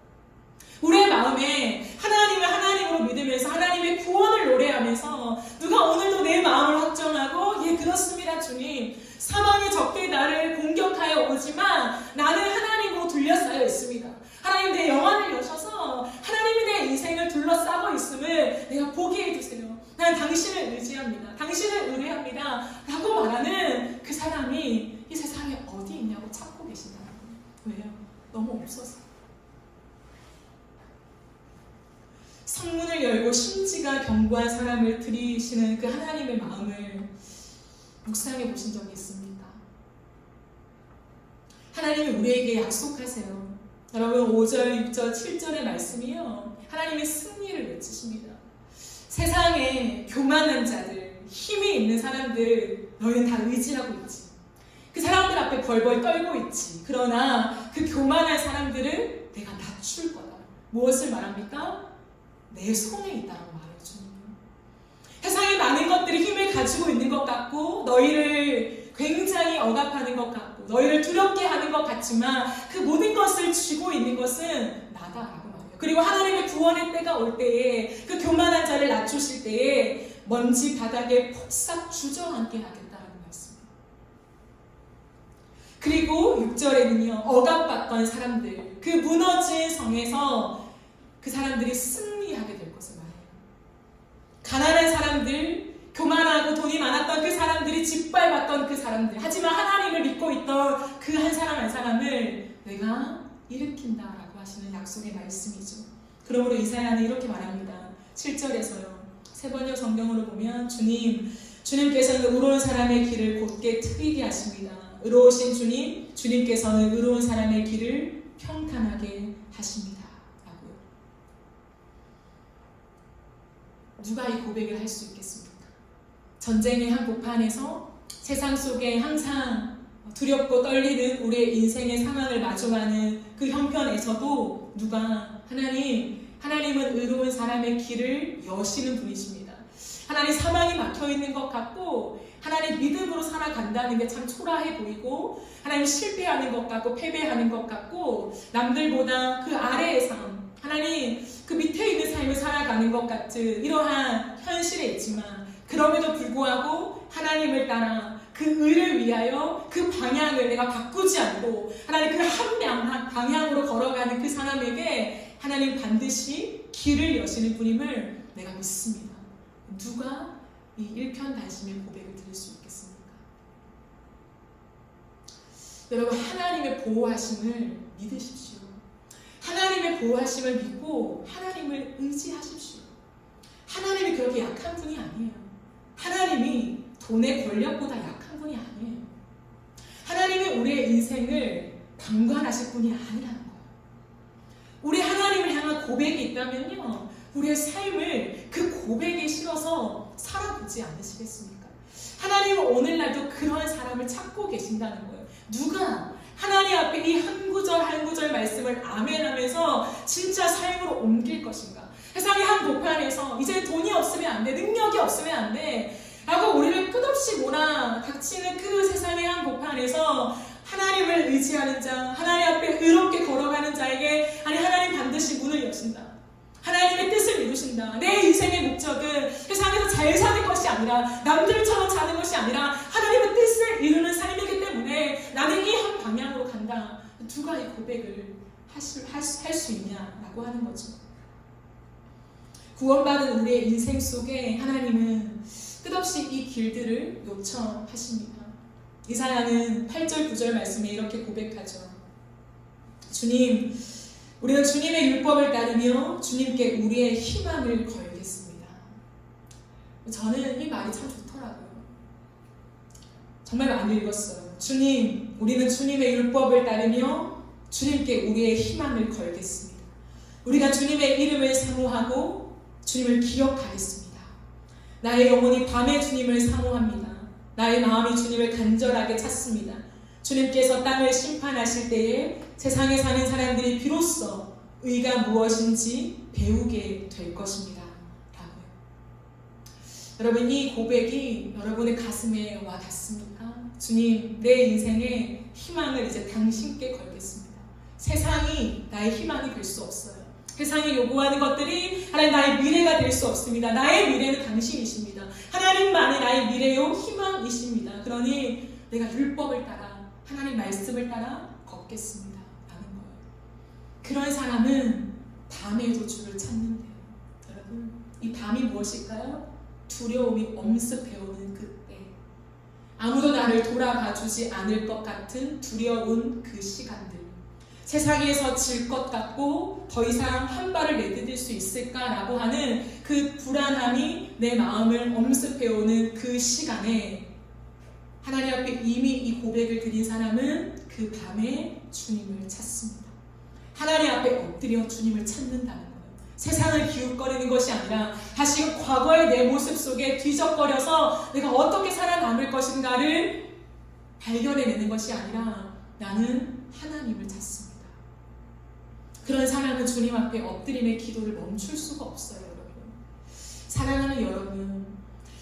우리의 마음에 하나님을 하나님으로 믿으면서 하나님의 구원을 노래하면서 누가 오늘도 내 마음을 확정하고, 예 그렇습니다 주님, 사방의 적들이 나를 공격하여 오지만 나는 하나님으로 둘러싸여 있습니다. 하나님 내 영안을 여셔서 하나님이 내 인생을 둘러싸고 있음을 내가 보게 해주세요. 나는 당신을 의지합니다. 당신을 의뢰합니다 라고 말하는 그 사람이 이 세상에 어디 있냐고 찾고 계신다는 거예요. 왜요? 너무 없어서. 성문을 열고 심지가 견고한 사람을 들이시는 그 하나님의 마음을 묵상해 보신 적이 있습니다. 하나님이 우리에게 약속하세요. 여러분 5절, 6절, 7절의 말씀이요. 하나님의 승리를 외치십니다. 세상에 교만한 자들, 힘이 있는 사람들 너희는 다 의지하고 있지. 그 사람들 앞에 벌벌 떨고 있지. 그러나 그 교만한 사람들을 내가 낮출 거다. 무엇을 말합니까? 내 손에 있다라고 말해요. 주님. 세상에 많은 것들이 힘을 가지고 있는 것 같고 너희를 굉장히 억압하는 것 같고 너희를 두렵게 하는 것 같지만 그 모든 것을 쥐고 있는 것은 나다라고 말해요. 그리고 하나님의 구원의 때가 올 때에 그 교만한 자를 낮추실 때에 먼지 바닥에 폭삭 주저앉게 하겠다라는 말씀이에요. 그리고 6절에는요. 억압받던 사람들, 그 무너진 성에서 그 사람들이 승리하게 될 것을 말해요. 가난한 사람들, 교만하고 돈이 많았던 그 사람들이 짓밟았던 그 사람들, 하지만 하나님을 믿고 있던 그 한 사람 한 사람을 내가 일으킨다라고 하시는 약속의 말씀이죠. 그러므로 이사야는 이렇게 말합니다. 7절에서요. 세 번역 성경으로 보면 주님께서는 의로운 사람의 길을 곧게 트이게 하십니다. 의로우신 주님께서는 의로운 사람의 길을 평탄하게 하십니다. 라고요. 누가 이 고백을 할 수 있겠습니까? 전쟁의 한복판에서 세상 속에 항상 두렵고 떨리는 우리의 인생의 상황을 마주하는 그 형편에서도 누가 하나님은 의로운 사람의 길을 여시는 분이십니다. 하나님 사망이 막혀있는 것 같고 하나님 믿음으로 살아간다는 게 참 초라해 보이고 하나님 실패하는 것 같고 패배하는 것 같고 남들보다 그 아래의 삶 하나님 그 밑에 있는 삶을 살아가는 것 같은 이러한 현실에 있지만 그럼에도 불구하고 하나님을 따라 그 의를 위하여 그 방향을 내가 바꾸지 않고 하나님 그 한 방향으로 걸어가는 그 사람에게 하나님 반드시 길을 여시는 분임을 내가 믿습니다. 누가 이 일편단심의 고백을 드릴 수 있겠습니까? 여러분 하나님의 보호하심을 믿으십시오. 하나님의 보호하심을 믿고 하나님을 의지하십시오. 하나님이 그렇게 약한 분이 아니에요. 하나님이 돈의 권력보다 약한 분이 아니에요. 하나님이 우리의 인생을 방관하실 분이 아니라는 거예요. 우리 하나님을 향한 고백이 있다면요. 우리의 삶을 그 고백에 실어서 살아보지 않으시겠습니까? 하나님은 오늘날도 그러한 사람을 찾고 계신다는 거예요. 누가 하나님 앞에 이 한 구절 한 구절 말씀을 아멘하면서 진짜 삶으로 옮길 것인가? 세상의 한 복판에서 이제 돈이 없으면 안 돼, 능력이 없으면 안 돼 라고 우리를 끝없이 몰아닥치는 그 세상의 한 복판에서 하나님을 의지하는 자, 하나님 앞에 의롭게 걸어가는 자에게 하나님 반드시 문을 여신다. 하나님의 뜻을 이루신다. 내 인생의 목적은 세상에서 잘 사는 것이 아니라 남들처럼 사는 것이 아니라 하나님의 뜻을 이루는 삶이기 때문에 나는 이 한 방향으로 간다. 누가 이 고백을 할 수 있냐라고 하는 거죠. 구원받은 우리의 인생 속에 하나님은 끝없이 이 길들을 요청하십니다. 이사야는 8절 9절 말씀에 이렇게 고백하죠. 주님, 우리는 주님의 율법을 따르며 주님께 우리의 희망을 걸겠습니다. 저는 이 말이 참 좋더라고요. 정말 많이 읽었어요. 주님, 우리는 주님의 율법을 따르며 주님께 우리의 희망을 걸겠습니다. 우리가 주님의 이름을 사모하고 주님을 기억하겠습니다. 나의 영혼이 밤에 주님을 사모합니다. 나의 마음이 주님을 간절하게 찾습니다. 주님께서 땅을 심판하실 때에 세상에 사는 사람들이 비로소 의가 무엇인지 배우게 될 것입니다. 라고요. 여러분 이 고백이 여러분의 가슴에 와 닿습니까? 주님, 내 인생에 희망을 이제 당신께 걸겠습니다. 세상이 나의 희망이 될 수 없어요. 세상이 요구하는 것들이 하나님 나의 미래가 될 수 없습니다. 나의 미래는 당신이십니다. 하나님만이 나의 미래요 희망이십니다. 그러니 내가 율법을 따라 하나님 말씀을 따라 걷겠습니다. 라는 거예요. 그런 사람은 밤에도 주를 찾는데요. 여러분 이 밤이 무엇일까요? 두려움이 엄습해오는 그때 아무도 나를 돌아봐 주지 않을 것 같은 두려운 그 시간들 세상에서 질 것 같고 더 이상 한 발을 내디딜 수 있을까라고 하는 그 불안함이 내 마음을 엄습해오는 그 시간에 하나님 앞에 이미 이 고백을 드린 사람은 그 밤에 주님을 찾습니다. 하나님 앞에 엎드려 주님을 찾는다는 거예요. 세상을 기웃거리는 것이 아니라 다시 과거의 내 모습 속에 뒤적거려서 내가 어떻게 살아남을 것인가를 발견해내는 것이 아니라 나는 하나님을 찾습니다. 그런 사람은 주님 앞에 엎드림의 기도를 멈출 수가 없어요, 여러분. 사랑하는 여러분,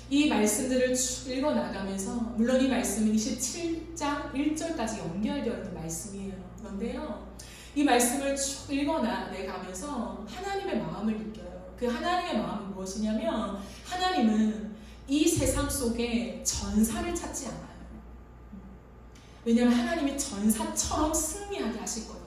이 말씀들을 쭉 읽어나가면서 물론 이 말씀은 27장 1절까지 연결되어 있는 말씀이에요. 그런데요, 이 말씀을 쭉 읽어나가면서 하나님의 마음을 느껴요. 그 하나님의 마음은 무엇이냐면 하나님은 이 세상 속에 전사를 찾지 않아요. 왜냐하면 하나님이 전사처럼 승리하게 하실 거니까.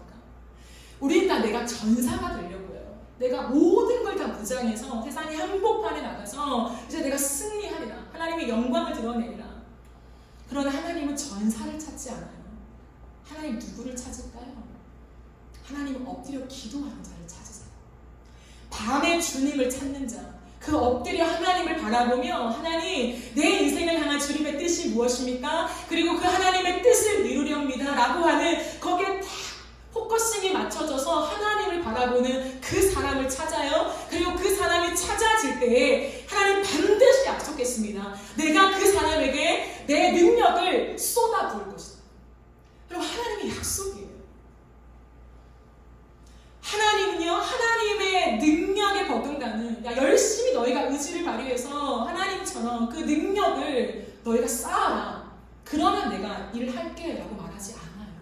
우리는 다 내가 전사가 되려고요. 내가 모든 걸 다 무장해서 세상의 한복판에 나가서 이제 내가 승리하리라. 하나님의 영광을 드러내리라. 그러나 하나님은 전사를 찾지 않아요. 하나님 누구를 찾을까요? 하나님은 엎드려 기도하는 자를 찾으세요. 밤에 주님을 찾는 자, 그 엎드려 하나님을 바라보며 하나님, 내 인생을 향한 주님의 뜻이 무엇입니까? 그리고 그 하나님의 뜻을 이루렵니다 라고 하는 거기에 딱 포커싱이 맞춰져서 하나님을 바라보는 그 사람을 찾아요. 그리고 그 사람이 찾아질 때에 하나님 반드시 약속했습니다. 내가 그 사람에게 내 능력을 쏟아부을 것이다. 여러분, 하나님의 약속이에요. 하나님은요, 하나님의 능력에 버금가는, 열심히 너희가 의지를 발휘해서 하나님처럼 그 능력을 너희가 쌓아라. 그러면 내가 일할게 라고 말하지 않아요.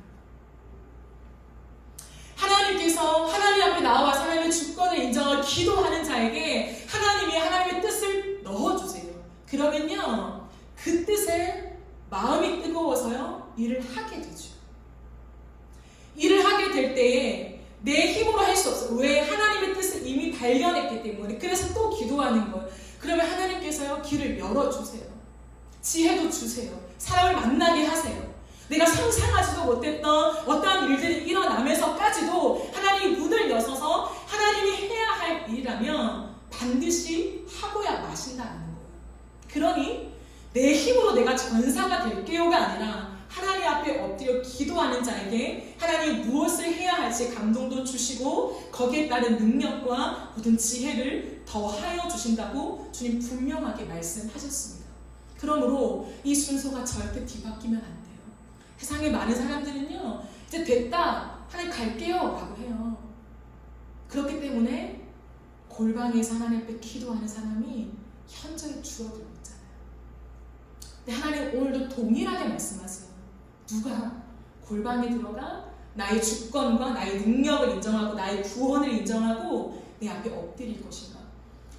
하나님께서 하나님 앞에 나와서 하나님의 주권을 인정하고 기도하는 자에게 하나님이 하나님의 뜻을 넣어주세요. 그러면요, 그 뜻에 마음이 뜨거워서요, 일을 하게 되죠. 일을 하게 될 때에 내 힘으로 할 수 없어요. 왜? 하나님의 뜻을 이미 발견했기 때문에. 그래서 또 기도하는 거예요. 그러면 하나님께서요, 길을 열어주세요. 지혜도 주세요. 사람을 만나게 하세요. 내가 상상하지도 못했던 어떠한 일들이 일어나면서까지도 하나님이 문을 여셔서 하나님이 해야 할 일이라면 반드시 하고야 마신다는 거예요. 그러니 내 힘으로 내가 전사가 될게요가 아니라 하나님 앞에 엎드려 기도하는 자에게 하나님이 무엇을 해야 할지 감동도 주시고 거기에 따른 능력과 모든 지혜를 더하여 주신다고 주님 분명하게 말씀하셨습니다. 그러므로 이 순서가 절대 뒤바뀌면 안 돼요. 세상에 많은 사람들은요, 이제 됐다, 하나님 갈게요 라고 해요. 그렇기 때문에 골방에서 하나님 앞에 기도하는 사람이 현저히 줄어들고 있잖아요. 근데 하나님 오늘도 동일하게 말씀하세요. 누가 골방에 들어가 나의 주권과 나의 능력을 인정하고 나의 구원을 인정하고 내 앞에 엎드릴 것인가?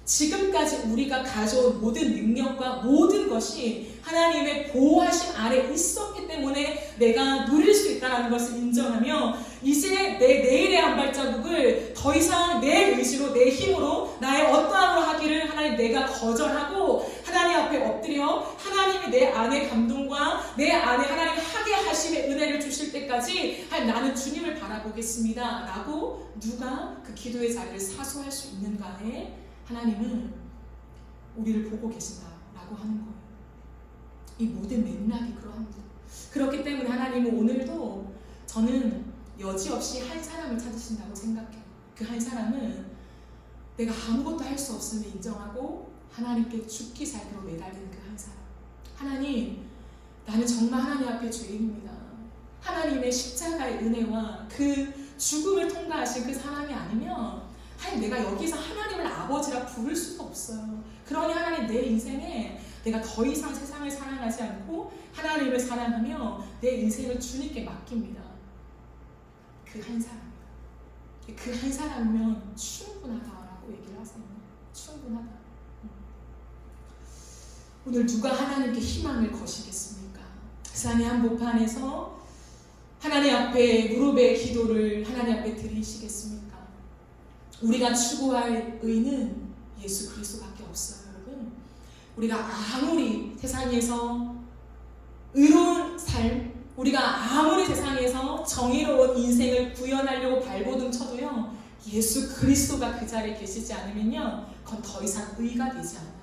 지금까지 우리가 가져온 모든 능력과 모든 것이 하나님의 보호하심 아래 있었기 때문에 내가 누릴 수 있다는 것을 인정하며 이제 내 내일의 한 발자국을 더 이상 내 의지로 내 힘으로 나의 어떠함으로 하기를 하나님 내가 거절하고 하나님 앞에 엎드려 하나님이 내 안에 감동과 내 안에 하나님 하게 하심의 은혜를 주실 때까지 나는 주님을 바라보겠습니다 라고 누가 그 기도의 자리를 사수할 수 있는가에 하나님은 우리를 보고 계신다라고 하는 거예요. 이 모든 맥락이 그러합니다. 그렇기 때문에 하나님은 오늘도 저는 여지없이 한 사람을 찾으신다고 생각해요. 그 한 사람은 내가 아무것도 할 수 없음을 인정하고 하나님께 죽기 살기로 매달리는 그 한 사람. 하나님, 나는 정말 하나님 앞에 죄인입니다. 하나님의 십자가의 은혜와 그 죽음을 통과하신 그 사람이 아니면 내가 여기서 하나님을 아버지라 부를 수가 없어요. 그러니 하나님 내 인생에 내가 더 이상 세상을 사랑하지 않고 하나님을 사랑하며 내 인생을 주님께 맡깁니다. 그 한 사람. 그 한 사람이면 충분하다라고 얘기를 하세요. 충분하다. 오늘 누가 하나님께 희망을 거시겠습니까? 세상의 한복판에서 하나님 앞에 무릎의 기도를 하나님 앞에 드리시겠습니까? 우리가 추구할 의는 예수 그리스도밖에 없어요, 여러분. 우리가 아무리 세상에서 의로운 삶, 우리가 아무리 세상에서 정의로운 인생을 구현하려고 발버둥 쳐도요, 예수 그리스도가 그 자리에 계시지 않으면요, 그건 더 이상 의가 되지 않아요.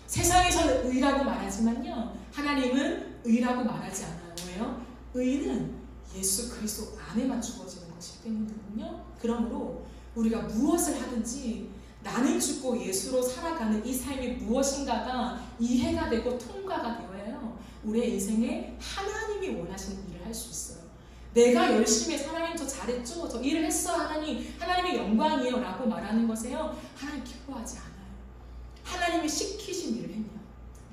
세상에서는 의라고 말하지만요, 하나님은 의라고 말하지 않아요. 왜요? 의는 예수 그리스도 안에만 주어지는 것이기 때문이거든요. 그러므로 우리가 무엇을 하든지 나는 죽고 예수로 살아가는 이 삶이 무엇인가가 이해가 되고 통과가 되어야요. 우리의 인생에 하나님이 원하시는 일을 할 수 있어요. 내가 열심히 해서 하나님 저 잘했죠? 저 일을 했어 하나님, 하나님의 영광이에요 라고 말하는 것에요. 하나님 기뻐하지 않아요. 하나님이 시키신 일을 했냐?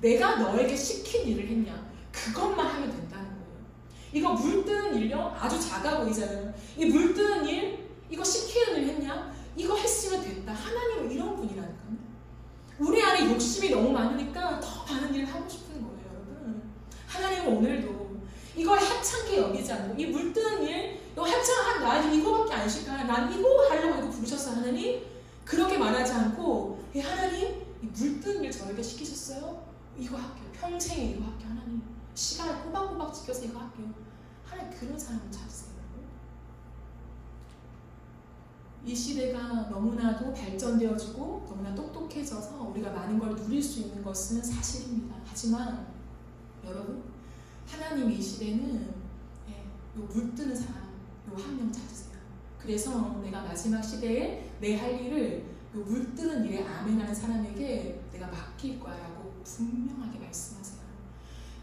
내가 너에게 시킨 일을 했냐? 그것만 하면 된다는 거예요. 이거 물 뜨는 일요? 아주 작아 보이잖아요. 이 물 뜨는 일? 이거 시키는 일 했냐? 이거 했으면 됐다. 하나님은 이런 분이라니까요. 우리 안에 욕심이 너무 많으니까 더 많은 일을 하고 싶은 거예요, 여러분. 하나님은 오늘도 이걸 하찮게 여기지 않고 이 물 뜨는 일, 이거 하찮아, 나 이거밖에 안 시켜. 난 이거 하려고 이거 부르셨어, 하나님? 그렇게 말하지 않고 하나님, 이 물 뜨는 일 저에게 시키셨어요? 이거 할게요. 평생에 이거 할게요, 하나님. 시간을 꼬박꼬박 지켜서 이거 할게요. 하나님 그런 사람을 찾으세요. 이 시대가 너무나도 발전되어지고 너무나 똑똑해져서 우리가 많은 걸 누릴 수 있는 것은 사실입니다. 하지만 여러분, 하나님이 이 시대는 요 물뜨는 사람, 요 한 명 찾으세요. 그래서 내가 마지막 시대에 내 할 일을 요 물뜨는 일에 아멘하는 사람에게 내가 맡길 거야 라고 분명하게 말씀하세요.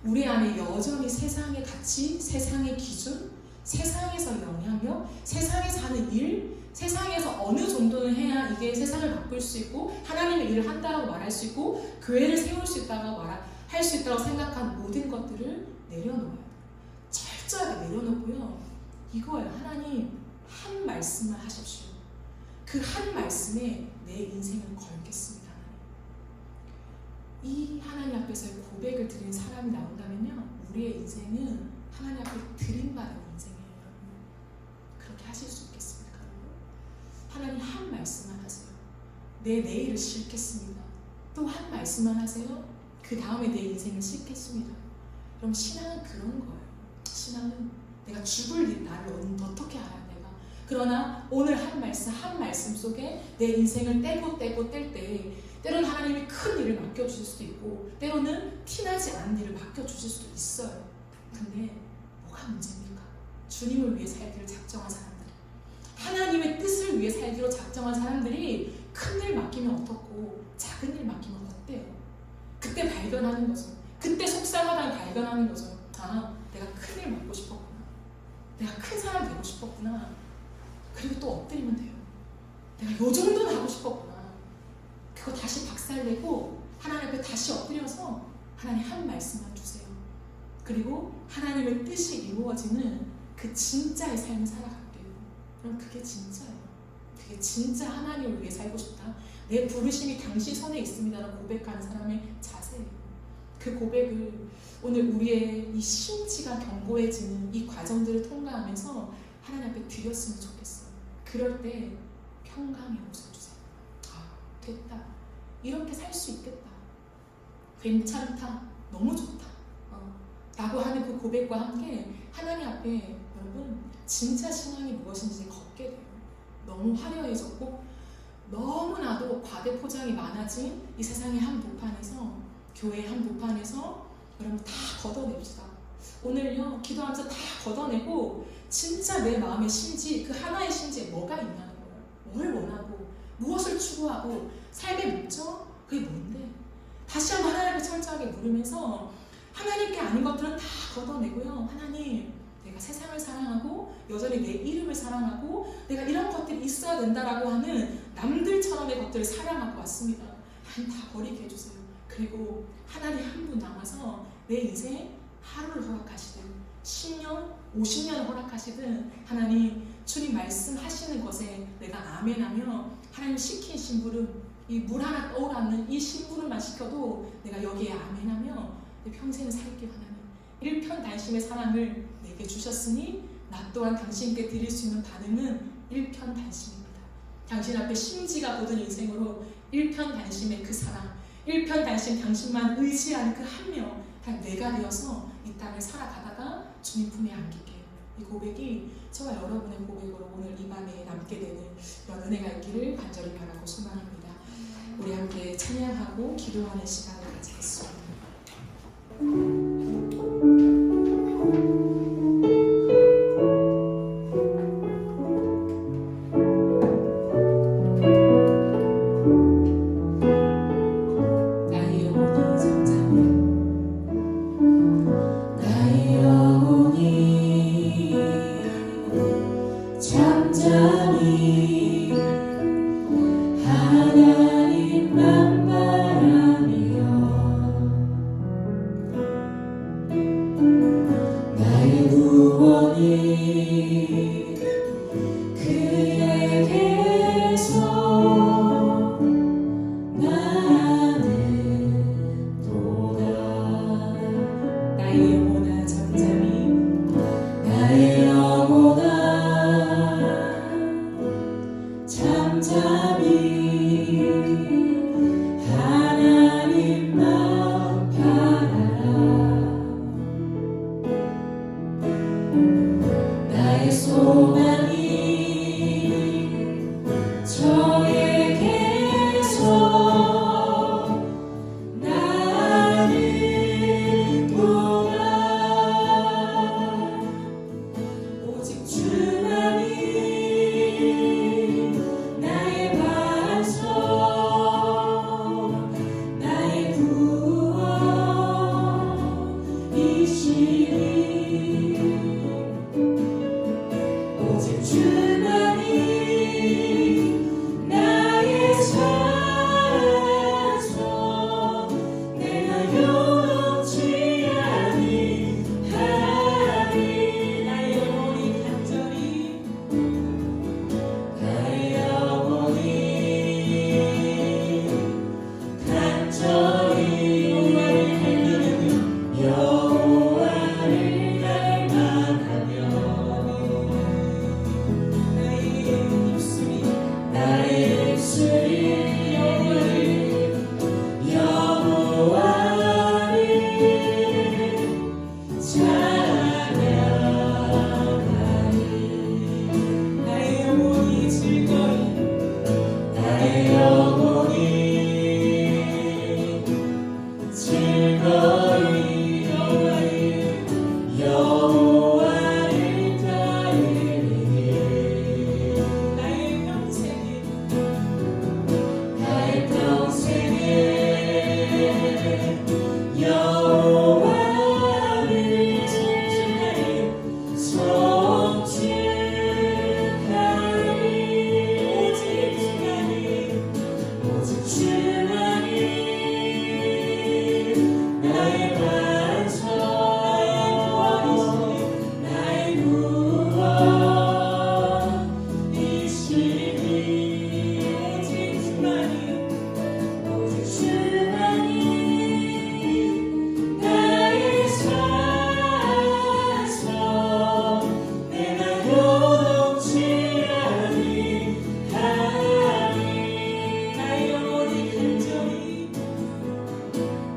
우리 안에 여전히 세상의 가치, 세상의 기준, 세상에서 영향력, 세상에서 하는 일, 세상에서 어느 정도는 해야 이게 세상을 바꿀 수 있고 하나님의 일을 한다고 말할 수 있고 교회를 세울 수 있다고 할 수 있다고 생각한 모든 것들을 내려놓아야 돼요. 철저하게 내려놓고요. 이거예요. 하나님 한 말씀만 하십시오. 그 한 말씀에 내 인생을 걸겠습니다. 이 하나님 앞에서의 고백을 드린 사람이 나온다면요. 우리의 인생은 하나님 앞에 드림받은 인생이에요. 그렇게 하실 수 있겠습니까? 하나님 한 말씀만 하세요. 내 내일을 싣겠습니다. 또 한 말씀만 하세요. 그 다음에 내 인생을 싣겠습니다. 그럼 신앙은 그런 거예요. 신앙은 내가 죽을 일 나를 어떻게 알아야 내가. 그러나 오늘 한 말씀 속에 내 인생을 떼고 뗄 때 때로는 하나님이 큰 일을 맡겨주실 수도 있고 때로는 티나지 않은 일을 맡겨주실 수도 있어요. 근데 뭐가 문제입니까? 주님을 위해 살기를 작정한 사람들, 하나님의 뜻을 위해 살기로 작정한 사람들이 큰 일 맡기면 어떻고 작은 일 맡기면 어때요? 그때 발견하는 거죠. 그때 속상하다는 발견하는 거죠. 아, 내가 큰 일 맡고 싶었구나. 내가 큰 사람 되고 싶었구나. 그리고 또 엎드리면 돼요. 내가 요 정도는 하고 싶었구나. 그거 다시 박살내고 하나님 앞에 다시 엎드려서 하나님 한 말씀만 주세요. 그리고 하나님의 뜻이 이루어지는 그 진짜의 삶을 살아갈게요. 그럼 그게 진짜예요. 그게 진짜 하나님을 위해 살고 싶다. 내 부르심이 당신 손에 있습니다라고 고백하는 사람의 자세예요. 그 고백을 오늘 우리의 이 심지가 견고해지는 이 과정들을 통과하면서 하나님 앞에 드렸으면 좋겠어요. 그럴 때 평강에 웃어주세요. 아, 됐다. 이렇게 살 수 있겠다. 괜찮다. 너무 좋다. 라고 하는 그 고백과 함께 하나님 앞에 여러분 진짜 신앙이 무엇인지 걷게 돼요. 너무 화려해졌고 너무나도 과대 포장이 많아진 이 세상의 한 부판에서 교회의 한 부판에서 여러분 다 걷어냅시다. 오늘요 기도하면서 다 걷어내고 진짜 내 마음의 심지 그 하나의 심지에 뭐가 있냐는 거예요. 뭘 원하고 무엇을 추구하고 삶의 목적 그게 뭔데 다시 한번 하나님을 철저하게 물으면서 하나님께 아닌 것들은 다 걷어내고요. 하나님 내가 세상을 사랑하고 여전히 내 이름을 사랑하고 내가 이런 것들이 있어야 된다라고 하는 남들처럼의 것들을 사랑하고 왔습니다. 하나님 다 버리게 해주세요. 그리고 하나님 한 분 남아서 내 인생 하루를 허락하시든 10년, 50년 허락하시든 하나님 주님 말씀하시는 것에 내가 아멘하며 하나님 시킨 심부름 이 물 하나 떠오르는 이 심부름만 시켜도 내가 여기에 아멘하며 내 평생을 살게 하나님 일편단심의 사랑을 내게 주셨으니 나 또한 당신께 드릴 수 있는 반응은 일편단심입니다. 당신 앞에 심지가 돋은 인생으로 일편단심의 그 사랑 일편단심 당신만 의지하는 그 한 명 내가 되어서 이 땅을 살아가다가 주님 품에 안길게요. 이 고백이 저와 여러분의 고백으로 오늘 이 밤에 남게 되는 그런 은혜가 있기를 간절히 바라고 소망합니다. 우리 함께 찬양하고 기도하는 시간을 가지겠습니다. 잠잠히 하나님만 바라라. 나의 소망이 저에게서 나는 동안 오직 주만이 나의 반석 나의 구원이시니 오직 주만이 나의 산소 내가 요동치 아니하리. 나의 영혼이 간절히 나의 영혼이 간절히 여호와를 닮아가며 나의 입술이 여호와를 찬양하리. 나의 영혼이 즐거이 나의 영혼이 즐거이 여호와를 따르리. 나의 평생에 여호와를 송축하리. 오직 주만이 나의 반석 나의 구원이시니 오직 주만이 나의 산소 내가 요동치 아니하리. 나의 영혼이 간절히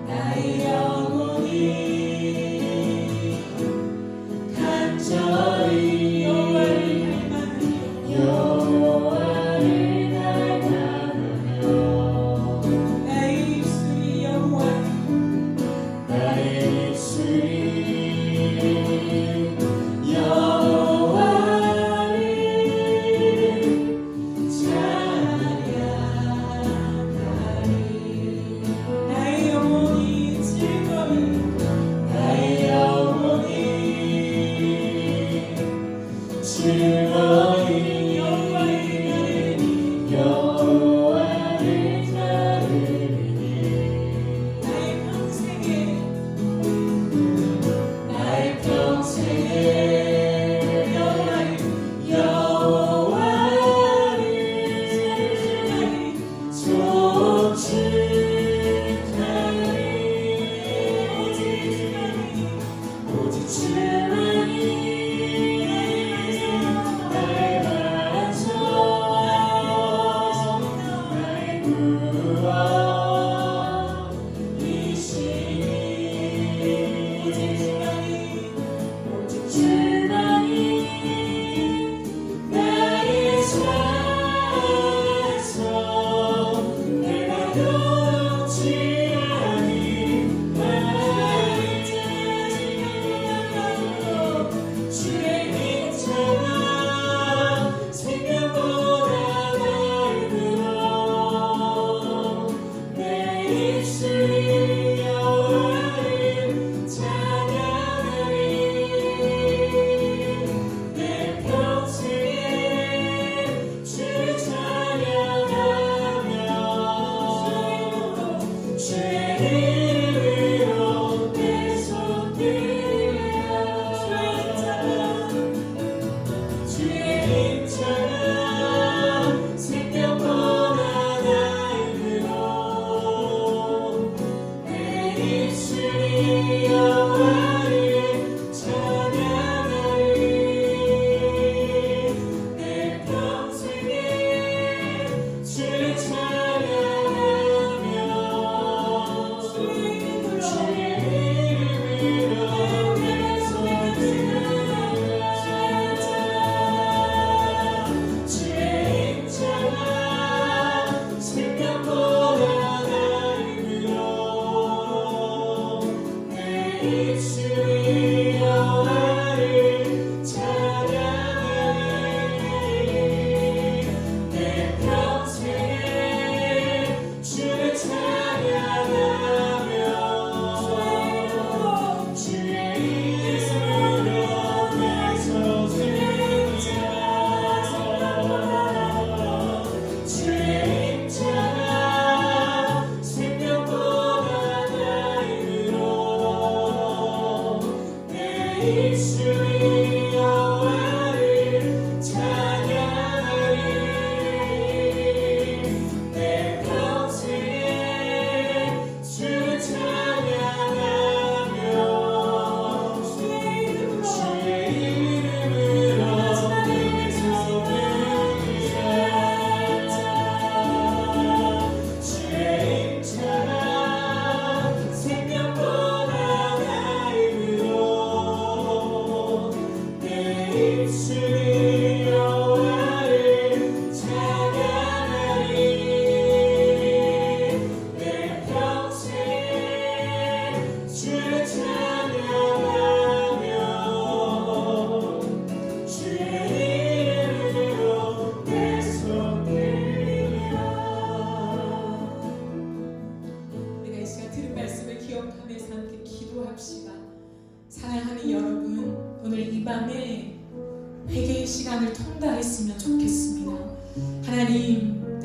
나의 영혼이 간절히 여호와를 닮아가며 나의 입술이 여호와를 찬양하리. 나의 영혼이 즐거이 나의 영혼이 즐거이 여호와를 따르리. 나의 평생에 여호와를 송축하리. 오직 주만이 나의 반석 나의 구원이시니 오직 주만이 나의 산소 내가 요동치 아니하리. 주의 인자가 생명보다 날들어 내 입술이 여호와를 찬양하리. 내 평생에 주를 찬양하며 주의 이름으로 내 손 들려 주의 임자가 생명보다 날들어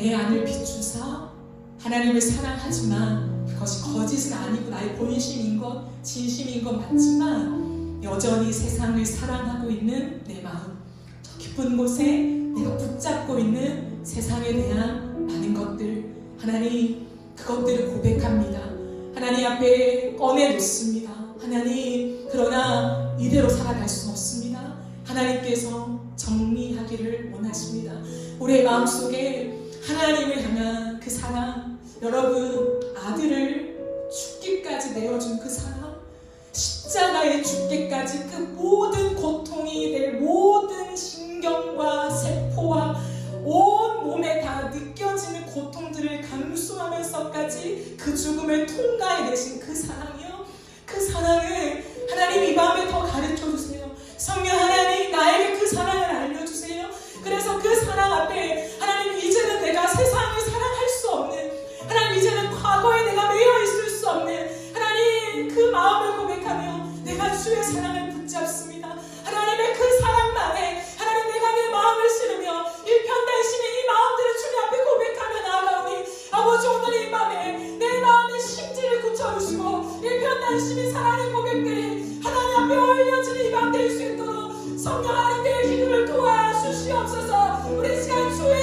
내 안을 비추사 하나님을 사랑하지만 그것이 거짓은 아니고 나의 본심인 것, 진심인 것 맞지만 여전히 세상을 사랑하고 있는 내 마음, 저 깊은 곳에 내가 붙잡고 있는 세상에 대한 많은 것들, 하나님 그것들을 고백합니다. 하나님 앞에 꺼내놓습니다. 하나님, 그러나 이대로 살아갈 수 없습니다. 하나님께서 정리하기를 원하십니다. 우리의 마음속에 하나님을 향한 그 사랑, 여러분 아들을 죽기까지 내어준 그 사랑, 십자가에 죽기까지 그 모든 고통이 내 모든 신경과 세포와 온 몸에 다 느껴지는 고통들을 감수하면서까지 그 죽음을 통과해내신 그 사랑이요, 그 사랑을 하나님 이 밤에 더 가르쳐주세요. 성령 하나님, 나에게 그 사랑을 알려주세요. 그래서 그 사랑 앞에 하나님, 이제는 내가 세상을 사랑할 수 없는, 하나님 이제는 과거에 내가 매여 있을 수 없는 하나님, 그 마음을 고백하며 내가 주의 사랑을 붙잡습니다. 하나님의 그 사랑만에 하나님, 내가 내 마음을 실으며 일편단심의 이 마음들을 주님 앞에 고백하며 나아가오니 아버지, 오늘 이 밤에 내 마음의 심지를 굳혀주시고 일편단심의 사랑의 고백들이 하나님 앞에 올려지는 이 밤 될 수 있도록 성령 하나님, 내 기도를 도와주시옵소서. 우리 시간 주의